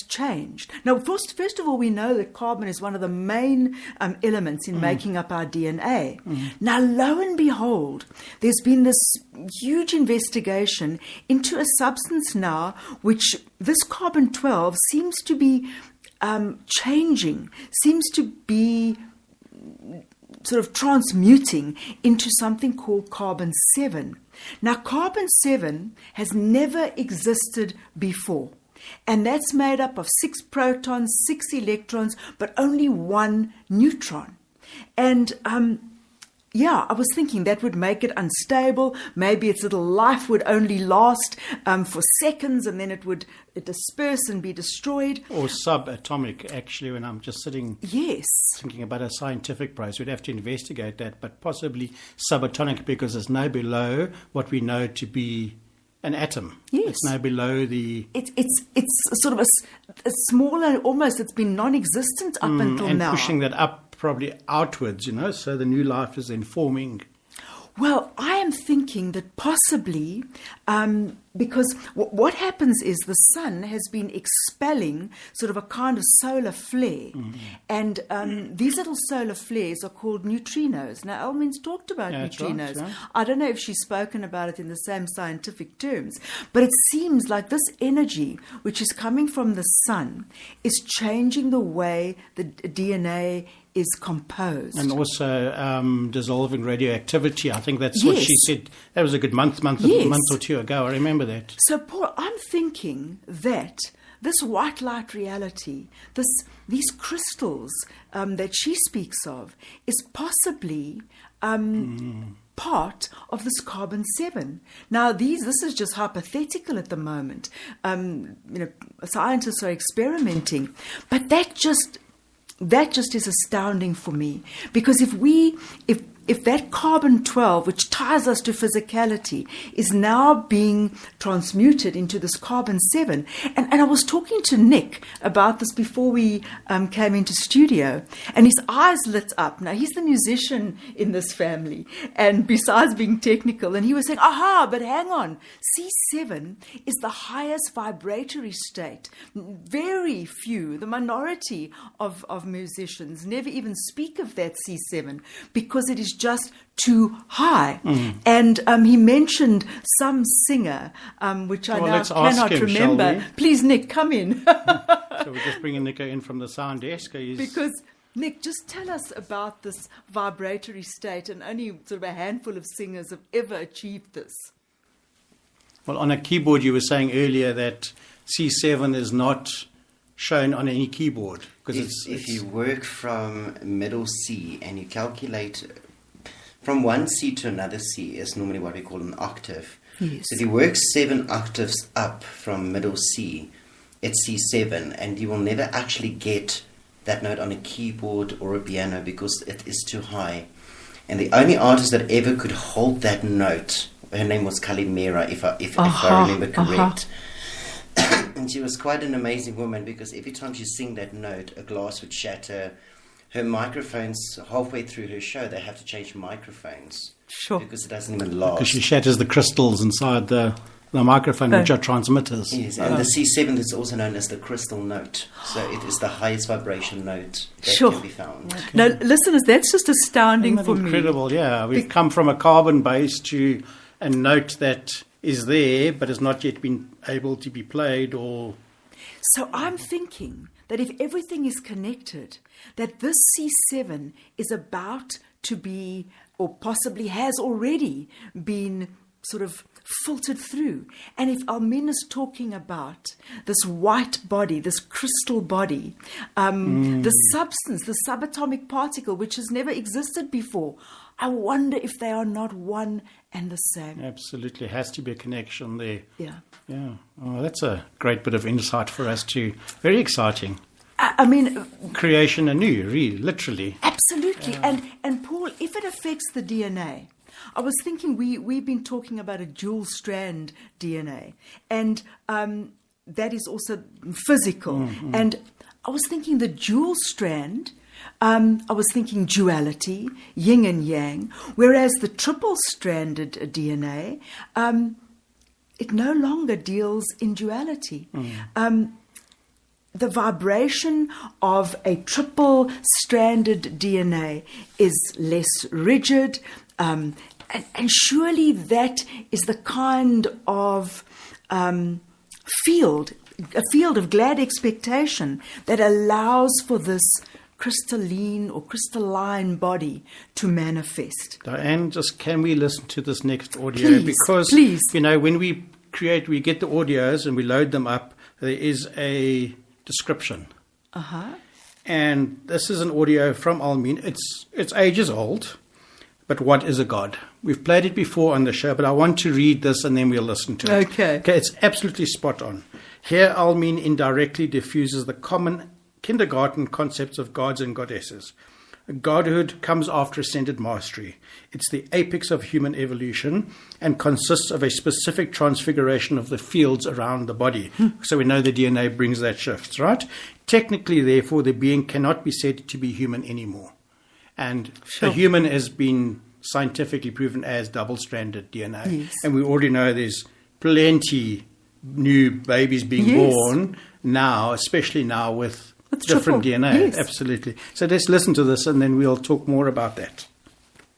B: changed. Now, first of all, we know that carbon is one of the main elements in making up our DNA. Now, lo and behold, there's been this huge investigation into a substance now, which this carbon-12 seems to be changing, seems to be sort of transmuting into something called carbon-7. Now, carbon-7 has never existed before. And that's made up of 6 protons, 6 electrons, but only 1 neutron. And I was thinking that would make it unstable. Maybe its little life would only last for seconds, and then it would disperse and be destroyed.
C: Or subatomic, actually, when I'm just sitting thinking about a scientific process. We'd have to investigate that, but possibly subatomic because it's now below what we know to be an atom.
B: Yes.
C: It's now below the...
B: It's sort of a smaller, almost, it's been non-existent up until
C: and
B: now.
C: And pushing that up probably outwards, so the new life is then forming.
B: Well, I am thinking that possibly, because what happens is the sun has been expelling sort of a kind of solar flare, and these little solar flares are called neutrinos. Now, Elmin's talked about neutrinos.
C: Right, yeah.
B: I don't know if she's spoken about it in the same scientific terms, but it seems like this energy, which is coming from the sun, is changing the way the DNA is composed.
C: And also dissolving radioactivity. I think that's what she said. That was a good month or two ago. I remember that.
B: So, Paul, I'm thinking that this white light reality, these crystals that she speaks of, is possibly part of this carbon-7. Now, this is just hypothetical at the moment. Scientists are experimenting, but that just is astounding for me, because if that carbon-12, which ties us to physicality, is now being transmuted into this carbon-7, and I was talking to Nick about this before we came into studio, and his eyes lit up. Now, he's the musician in this family, and besides being technical, and he was saying, aha, but hang on, C7 is the highest vibratory state. Very few, the minority of musicians never even speak of that C7, because it is just too high. And he mentioned some singer, which I now cannot remember. Please, Nick, come in.
C: So we're just bringing Nico in from the sound desk.
B: Because, Nick, just tell us about this vibratory state, and only sort of a handful of singers have ever achieved this.
C: Well, on a keyboard, you were saying earlier that C7 is not shown on any keyboard. Because
F: if you work from middle C and you calculate from one C to another C is normally what we call an octave.
B: Yes.
F: So if you work 7 octaves up from middle C, it's C7, and you will never actually get that note on a keyboard or a piano because it is too high. And the only artist that ever could hold that note, her name was Calimera, if I remember correct. And she was quite an amazing woman, because every time she sang that note, a glass would shatter. Her microphones, halfway through her show, they have to change microphones.
B: Sure.
F: Because it doesn't even last.
C: Because she shatters the crystals inside the microphone, which are transmitters.
F: Yes, and the C7 is also known as the crystal note. So it is the highest vibration note that can be found.
B: Okay. Now, listeners, that's just astounding for me.
C: Incredible, yeah. We've come from a carbon base to a note that is there, but has not yet been able to be played or...
B: So I'm thinking that if everything is connected, that this C7 is about to be, or possibly has already been sort of filtered through. And if Almin is talking about this white body, this crystal body, the substance, the subatomic particle, which has never existed before, I wonder if they are not one and the same.
C: Absolutely. Has to be a connection there.
B: Yeah.
C: Yeah. Oh, that's a great bit of insight for us too. Very exciting.
B: I mean...
C: Creation anew, really, literally.
B: Absolutely. And Paul, if it affects the DNA... I was thinking we've been talking about a dual strand DNA, and that is also physical. Mm-hmm. And I was thinking the dual strand, I was thinking duality, yin and yang, whereas the triple stranded DNA, it no longer deals in duality. The vibration of a triple stranded DNA is less rigid, and surely that is the kind of field of glad expectation that allows for this crystalline or crystalline body to manifest.
C: Diane, just can we listen to this next audio?
B: Please.
C: You know, when we get the audios and we load them up, there is a description. And this is an audio from Almin. It's ages old. But what is a God? We've played it before on the show, but I want to read this and then we'll listen to it. Okay, it's absolutely spot on. Here, Almin indirectly diffuses the common kindergarten concepts of gods and goddesses. Godhood comes after ascended mastery. It's the apex of human evolution and consists of a specific transfiguration of the fields around the body. So we know the DNA brings that shift, right? Technically, therefore, the being cannot be said to be human anymore. And a human has been scientifically proven as double-stranded DNA. Yes. And we already know there's plenty new babies being born now, especially now with different DNA. Yes. Absolutely. So let's listen to this and then we'll talk more about that.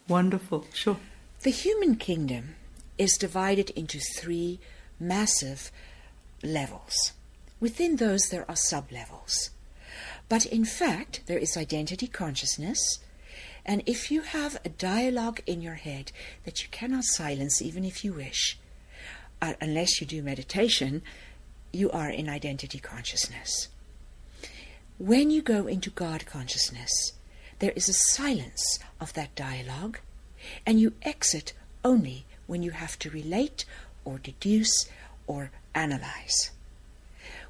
B: Wonderful. Sure.
D: The human kingdom is divided into 3 massive levels. Within those there are sub-levels. But in fact, there is identity consciousness. And if you have a dialogue in your head that you cannot silence even if you wish, unless you do meditation, you are in identity consciousness. When you go into God consciousness, there is a silence of that dialogue, and you exit only when you have to relate or deduce or analyze.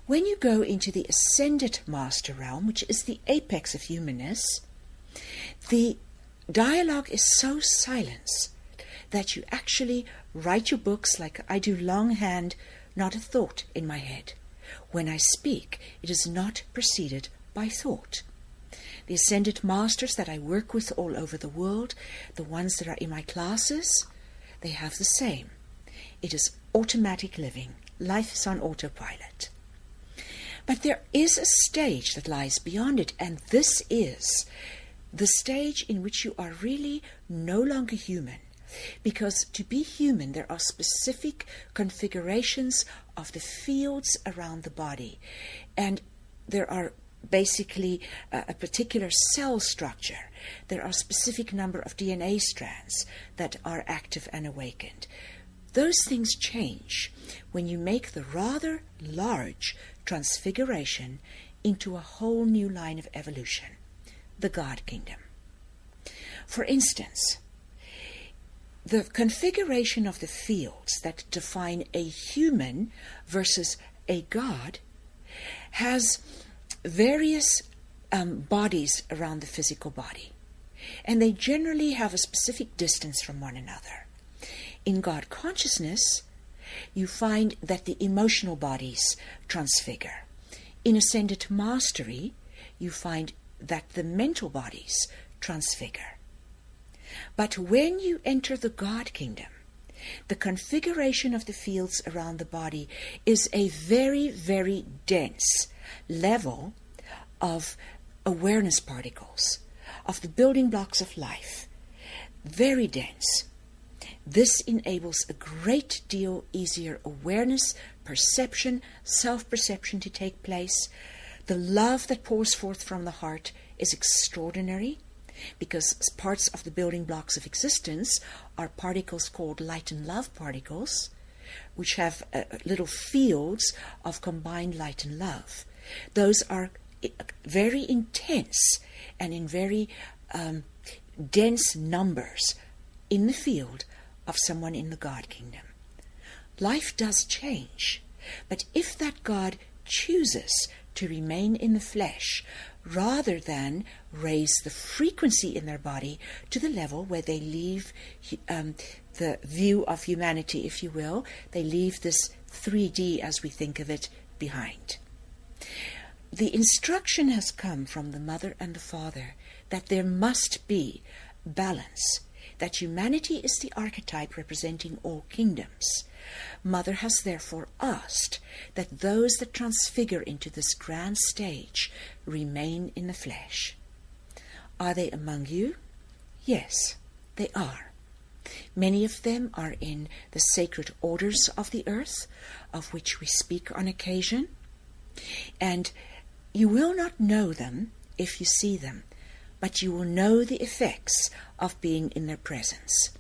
D: When you go into the ascended master realm, which is the apex of humanness, the dialogue is so silent that you actually write your books like I do longhand, not a thought in my head. When I speak, it is not preceded by thought. The ascended masters that I work with all over the world, the ones that are in my classes, they have the same. It is automatic living. Life is on autopilot. But there is a stage that lies beyond it, and this is the stage in which you are really no longer human. Because to be human, there are specific configurations of the fields around the body. And there are basically a particular cell structure. There are a specific number of DNA strands that are active and awakened. Those things change when you make the rather large transfiguration into a whole new line of evolution, the God Kingdom. For instance, the configuration of the fields that define a human versus a God has various bodies around the physical body, and they generally have a specific distance from one another. In God consciousness, you find that the emotional bodies transfigure. In ascended mastery, you find that the mental bodies transfigure. But when you enter the God Kingdom, the configuration of the fields around the body is a very, very dense level of awareness particles, of the building blocks of life. Very dense. This enables a great deal easier awareness, perception, self-perception to take place. The love that pours forth from the heart is extraordinary, because parts of the building blocks of existence are particles called light and love particles, which have little fields of combined light and love. Those are very intense and in very dense numbers in the field of someone in the God Kingdom. Life does change, but if that God chooses to remain in the flesh, rather than raise the frequency in their body to the level where they leave the view of humanity, if you will, they leave this 3D as we think of it behind. The instruction has come from the Mother and the Father that there must be balance, that humanity is the archetype representing all kingdoms. Mother has therefore asked that those that transfigure into this grand stage remain in the flesh. Are they among you? Yes, they are. Many of them are in the sacred orders of the earth, of which we speak on occasion, and you will not know them if you see them, but you will know the effects of being in their presence.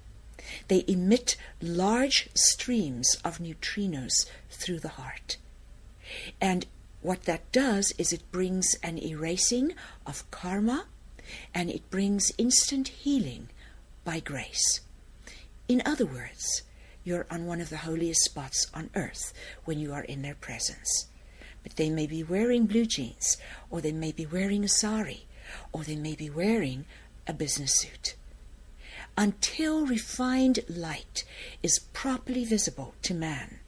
D: They emit large streams of neutrinos through the heart. And what that does is it brings an erasing of karma, and it brings instant healing by grace. In other words, you're on one of the holiest spots on earth when you are in their presence. But they may be wearing blue jeans, or they may be wearing a sari, or they may be wearing a business suit. Until refined light is properly visible to man,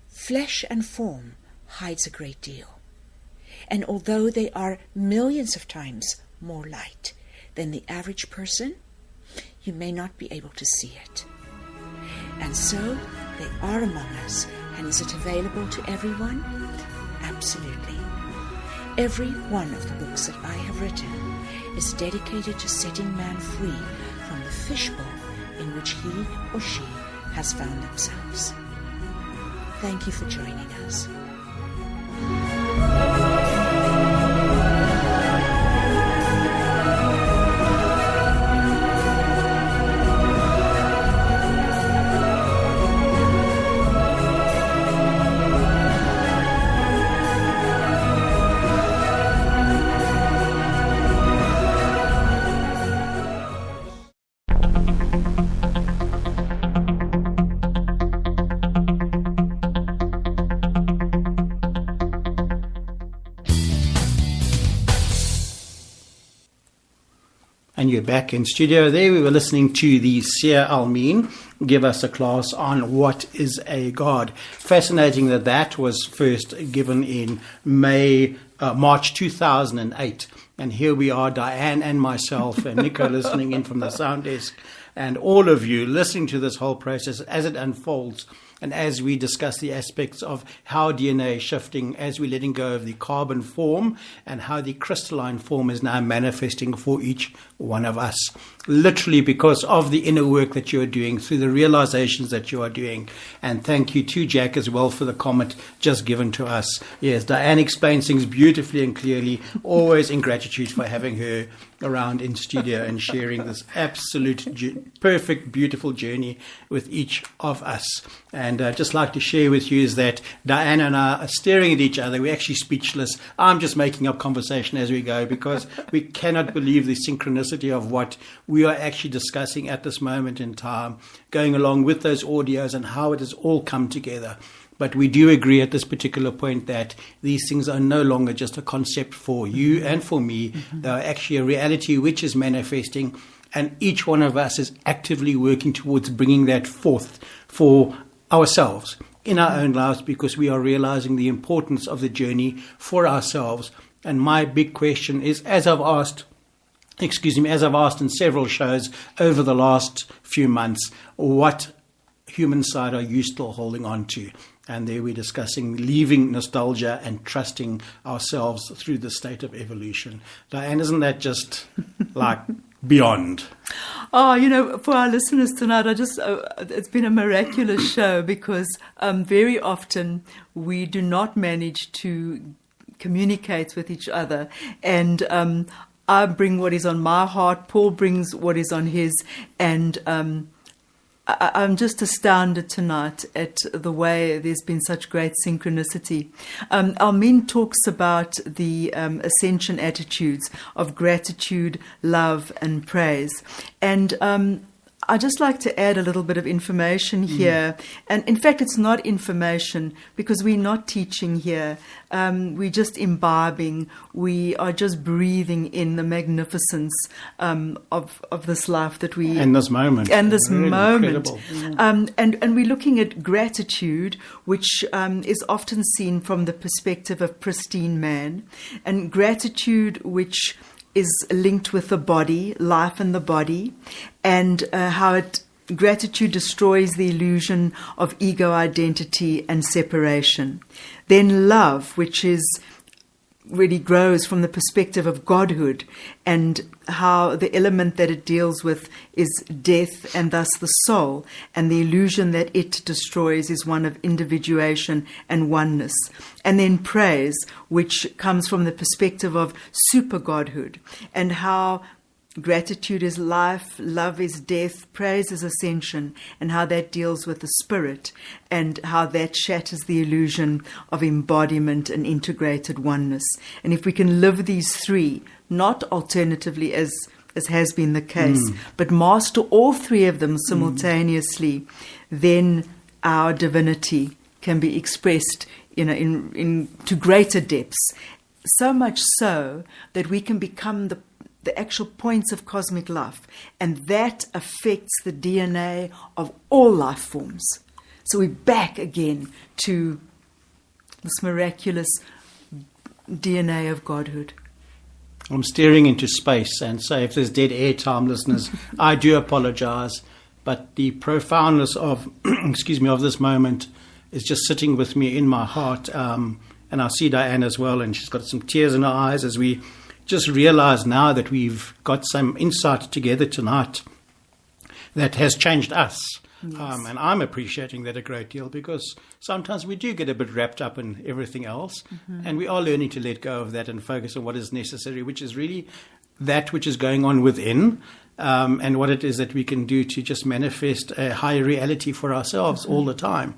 D: flesh and form hides a great deal. And although they are millions of times more light than the average person, you may not be able to see it. And so they are among us. And is it available to everyone? Absolutely. Every one of the books that I have written is dedicated to setting man free from the fishbowl in which he or she has found themselves. Thank you for joining us.
C: and you're back in studio. There we were listening to the Seer Almin give us a class on what is a God. Fascinating that was first given in March 2008. And here we are, Diane and myself and Nico listening in from the sound desk, and all of you listening to this whole process as it unfolds. And as we discuss the aspects of how DNA is shifting, as we're letting go of the carbon form and how the crystalline form is now manifesting for each one of us. Literally because of the inner work that you are doing, through the realizations that you are doing. And thank you to Jack as well for the comment just given to us. Yes, Diane explains things beautifully and clearly. Always in gratitude for having her around in studio and sharing this absolute perfect, beautiful journey with each of us. And I'd just like to share with you is that Diane and I are staring at each other. We're actually speechless. I'm just making up conversation as we go because we cannot believe the synchronicity of what we are actually discussing at this moment in time, going along with those audios and how it has all come together. But we do agree at this particular point that these things are no longer just a concept for you and for me. They are actually a reality which is manifesting, and each one of us is actively working towards bringing that forth for ourselves in our own lives, because we are realizing the importance of the journey for ourselves. And my big question is, as I've asked in several shows over the last few months, what human side are you still holding on to? And there we're discussing leaving nostalgia and trusting ourselves through the state of evolution. Diane, isn't that just like beyond?
B: Oh, for our listeners tonight, it's been a miraculous show because very often we do not manage to communicate with each other. And I bring what is on my heart, Paul brings what is on his, and I'm just astounded tonight at the way there's been such great synchronicity. Almin talks about the ascension attitudes of gratitude, love, and praise. And I'd just like to add a little bit of information here. And in fact, it's not information because we're not teaching here. We're just imbibing. We are just breathing in the magnificence of this life that we...
C: And this moment.
B: And this
C: really
B: moment.
C: Incredible.
B: And we're looking at gratitude, which is often seen from the perspective of pristine man. And gratitude, which is linked with the body, life in the body, and how gratitude destroys the illusion of ego identity and separation. Then love, which really grows from the perspective of godhood, and how the element that it deals with is death and thus the soul, and the illusion that it destroys is one of individuation and oneness. And then praise, which comes from the perspective of super godhood, and how gratitude is life, love is death, praise is ascension, and how that deals with the spirit, and how that shatters the illusion of embodiment and integrated oneness. And if we can live these three, not alternatively as has been the case, but master all three of them simultaneously, then our divinity can be expressed in to greater depths. So much so that we can become the actual points of cosmic life, and that affects the DNA of all life forms. So we're back again to this miraculous DNA of godhood.
C: I'm staring into space, and so if there's dead air time, listeners, I do apologize, but the profoundness of of this moment is just sitting with me in my heart, and I see Diane as well, and she's got some tears in her eyes as we just realize now that we've got some insight together tonight that has changed us. Yes. And I'm appreciating that a great deal, because sometimes we do get a bit wrapped up in everything else, and we are learning to let go of that and focus on what is necessary, which is really that which is going on within, and what it is that we can do to just manifest a higher reality for ourselves all the time.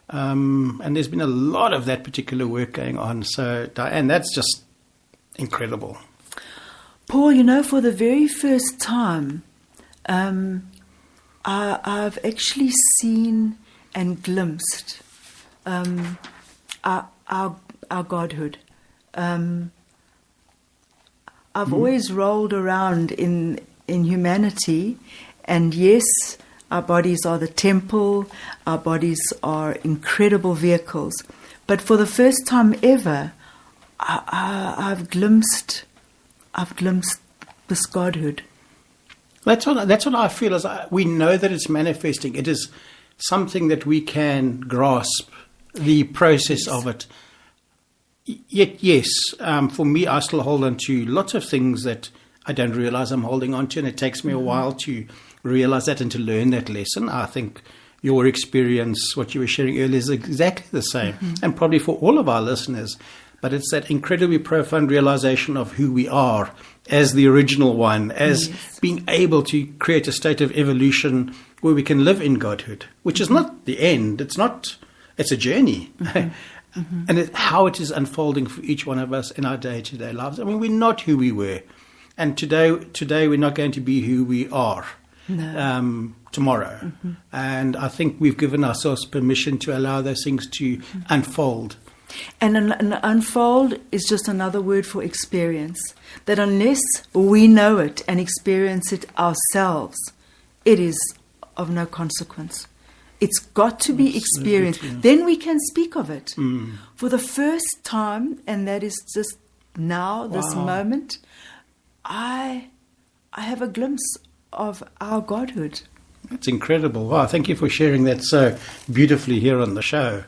C: And there's been a lot of that particular work going on. So, Diane, that's just incredible.
B: Paul, for the very first time, I've actually seen and glimpsed our godhood. I've always rolled around in in humanity, and yes, our bodies are the temple, our bodies are incredible vehicles, but for the first time ever, I've glimpsed this Godhood.
C: That's what I feel. We know that it's manifesting. It is something that we can grasp, the process of it. Yet, yes, for me, I still hold on to lots of things that I don't realize I'm holding on to, and it takes me a while to realize that and to learn that lesson. I think your experience, what you were sharing earlier, is exactly the same, and probably for all of our listeners. But it's that incredibly profound realization of who we are as the original one, as being able to create a state of evolution where we can live in Godhood, which is not the end. It's a journey. And how it is unfolding for each one of us in our day-to-day lives. I mean, we're not who we were. And today we're not going to be who we are tomorrow. And I think we've given ourselves permission to allow those things to unfold.
B: And an unfold is just another word for experience. That unless we know it and experience it ourselves, it is of no consequence. It's got to be experienced. Then we can speak of it. For the first time, and that is just now, this moment, I have a glimpse of our Godhood.
C: It's incredible. Wow, thank you for sharing that so beautifully here on the show.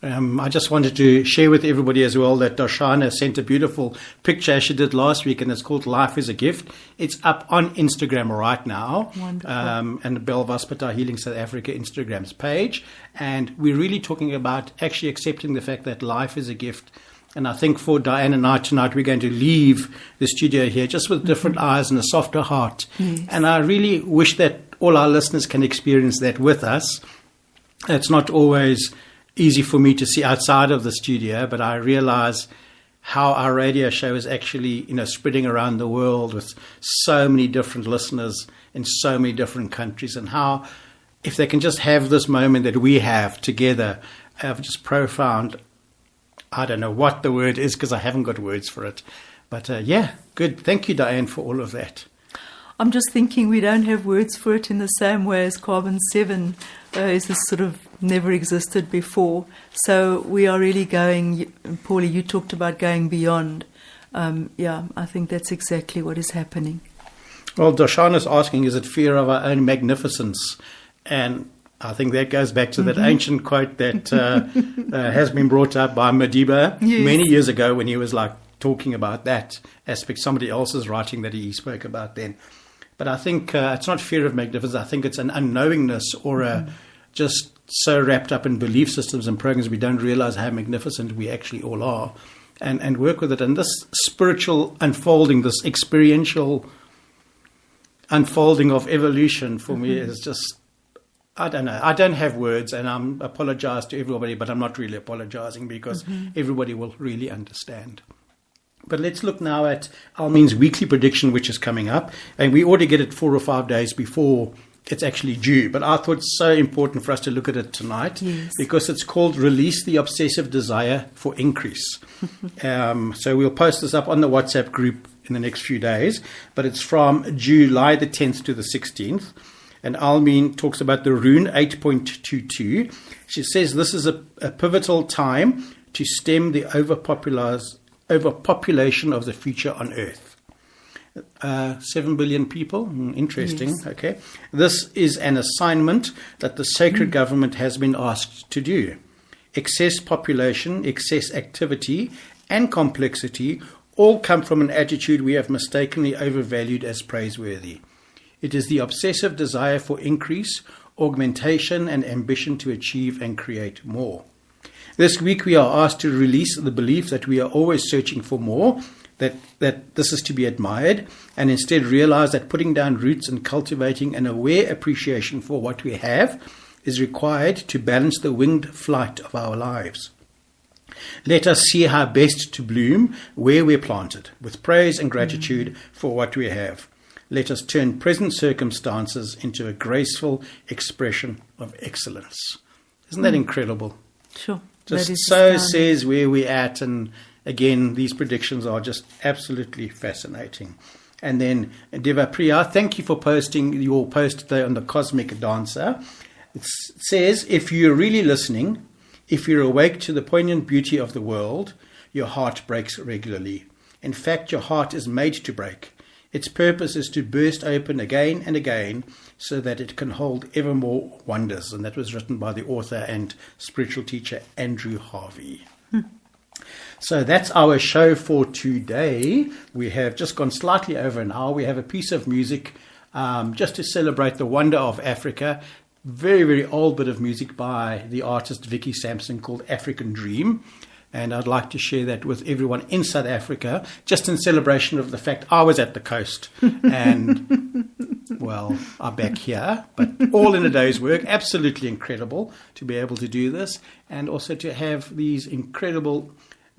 C: I just wanted to share with everybody as well that Darshana sent a beautiful picture as she did last week, and it's called Life is a Gift. It's up on Instagram right now.
B: Wonderful.
C: And the Belvaspatar Healing South Africa Instagram's page. And we're really talking about actually accepting the fact that life is a gift. And I think for Diane and I tonight, we're going to leave the studio here just with different eyes and a softer heart. And I really wish that all our listeners can experience that with us. It's not always easy for me to see outside of the studio, but I realize how our radio show is actually, spreading around the world with so many different listeners in so many different countries, and how if they can just have this moment that we have together, have just profound, I don't know what the word is because I haven't got words for it. But good. Thank you, Diane, for all of that.
B: I'm just thinking we don't have words for it in the same way as carbon-7 is this sort of never existed before. So we are really going, Paulie, you talked about going beyond. I think that's exactly what is happening.
C: Well, Darshana's asking, is it fear of our own magnificence? And I think that goes back to that ancient quote that has been brought up by Madiba many years ago when he was talking about that aspect. Somebody else's writing that he spoke about then. But I think it's not fear of magnificence. I think it's an unknowingness or just so wrapped up in belief systems and programs we don't realize how magnificent we actually all are, and work with it. And this spiritual unfolding, this experiential unfolding of evolution for me is just, I don't know. I don't have words, and I apologize to everybody, but I'm not really apologizing because everybody will really understand. But let's look now at Almin's weekly prediction, which is coming up. And we ought to get it 4 or 5 days before it's actually due. But I thought it's so important for us to look at it tonight because it's called Release the Obsessive Desire for Increase. So we'll post this up on the WhatsApp group in the next few days. But it's from July the 10th to the 16th. And Almin talks about the rune 8.22. She says this is a pivotal time to stem the overpopulation of the future on Earth. 7 billion people. Interesting. Yes. Okay. This is an assignment that the sacred government has been asked to do. Excess population, excess activity, and complexity all come from an attitude we have mistakenly overvalued as praiseworthy. It is the obsessive desire for increase, augmentation, and ambition to achieve and create more. This week we are asked to release the belief that we are always searching for more, that this is to be admired, and instead realize that putting down roots and cultivating an aware appreciation for what we have is required to balance the winged flight of our lives. Let us see how best to bloom where we're planted, with praise and gratitude for what we have. Let us turn present circumstances into a graceful expression of excellence. Isn't that incredible?
B: Sure.
C: Just so says where we're at, and again, these predictions are just absolutely fascinating. And then Deva Priya, thank you for posting your post today on the Cosmic Dancer. It says, if you're really listening, if you're awake to the poignant beauty of the world, your heart breaks regularly. In fact, your heart is made to break. Its purpose is to burst open again and again so that it can hold ever more wonders. And that was written by the author and spiritual teacher Andrew Harvey. So that's our show for today. We have just gone slightly over an hour. We have a piece of music just to celebrate the wonder of Africa. Very, very old bit of music by the artist Vicky Sampson called African Dream. And I'd like to share that with everyone in South Africa, just in celebration of the fact I was at the coast and, well, I'm back here. But all in a day's work, absolutely incredible to be able to do this, and also to have these incredible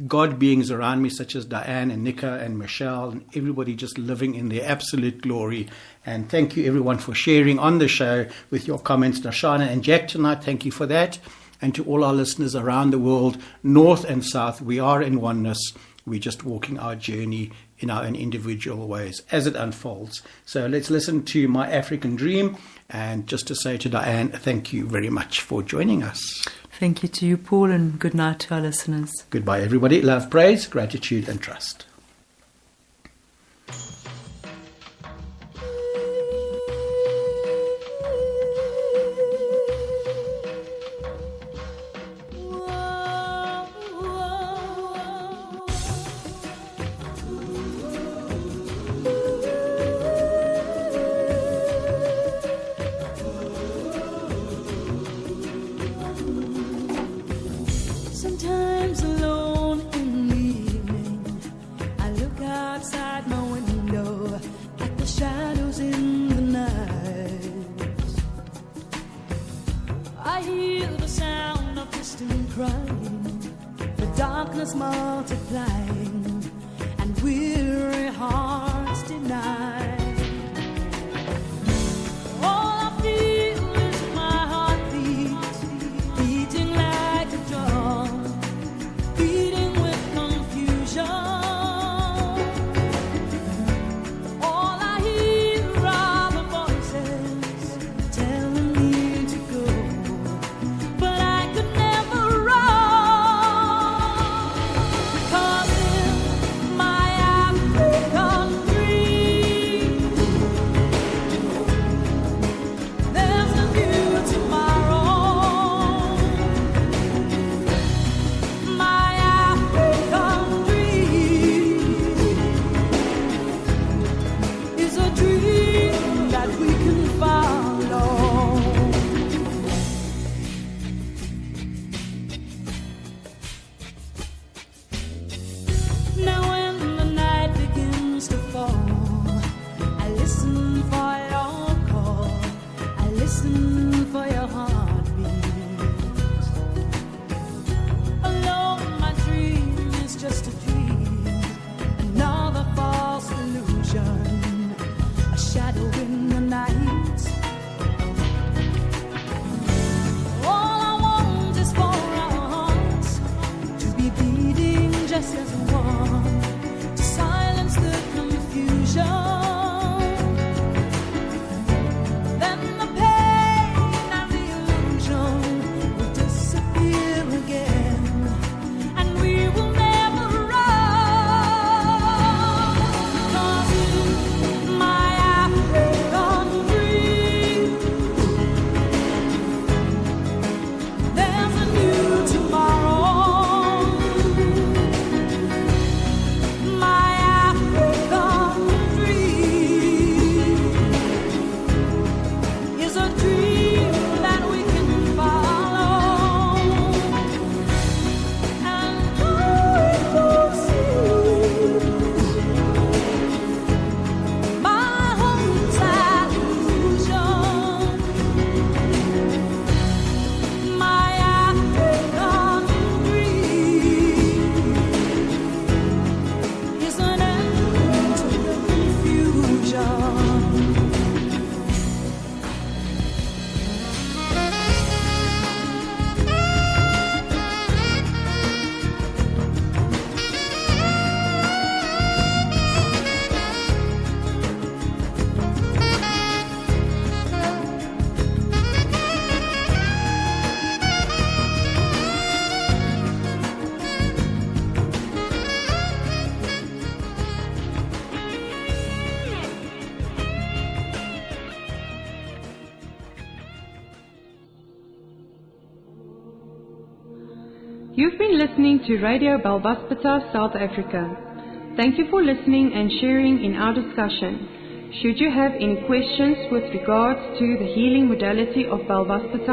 C: God beings around me, such as Diane and Nika and Michelle, and everybody just living in their absolute glory. And thank you, everyone, for sharing on the show with your comments. Darshana and Jack tonight, thank you for that. And to all our listeners around the world, north and south, we are in oneness. We're just walking our journey in our own individual ways as it unfolds. So let's listen to My African Dream. And just to say to Diane, thank you very much for joining us.
B: Thank you to you, Paul, and good night to our listeners.
C: Goodbye, everybody. Love, praise, gratitude, and trust.
G: Sometimes alone in the evening, I look outside my window at the shadows in the night. I hear the sound of distant crying, the darkness multiplying, and weary hearts denied. All I feel is my heartbeat, beating like a drum, beating with confusion. All I hear are the voices telling me to go, but I could never run, because in my African dream, there's a new tomorrow. My African dream is a dream that we can follow. Now when the night begins to fall, I listen for your call, I listen for your heartbeat. Alone my dream is just a dream, another false illusion, a shadow in the night. All I want is for our hearts to be beating just as one, to silence the confusion. Then the pain and the illusion will disappear again, and we will never run. 'Cause in my African dream, there's a new tomorrow.
A: You've been listening to Radio Boundlessness, South Africa. Thank you for listening and sharing in our discussion. Should you have any questions with regards to the healing modality of Boundlessness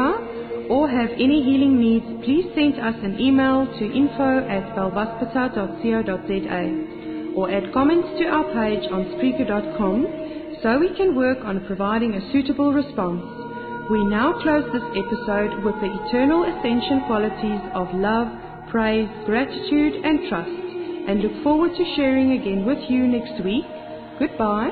A: or have any healing needs, please send us an email to info@boundlessness.co.za or add comments to our page on Spreaker.com so we can work on providing a suitable response. We now close this episode with the eternal ascension qualities of love, praise, gratitude and trust, and look forward to sharing again with you next week. Goodbye.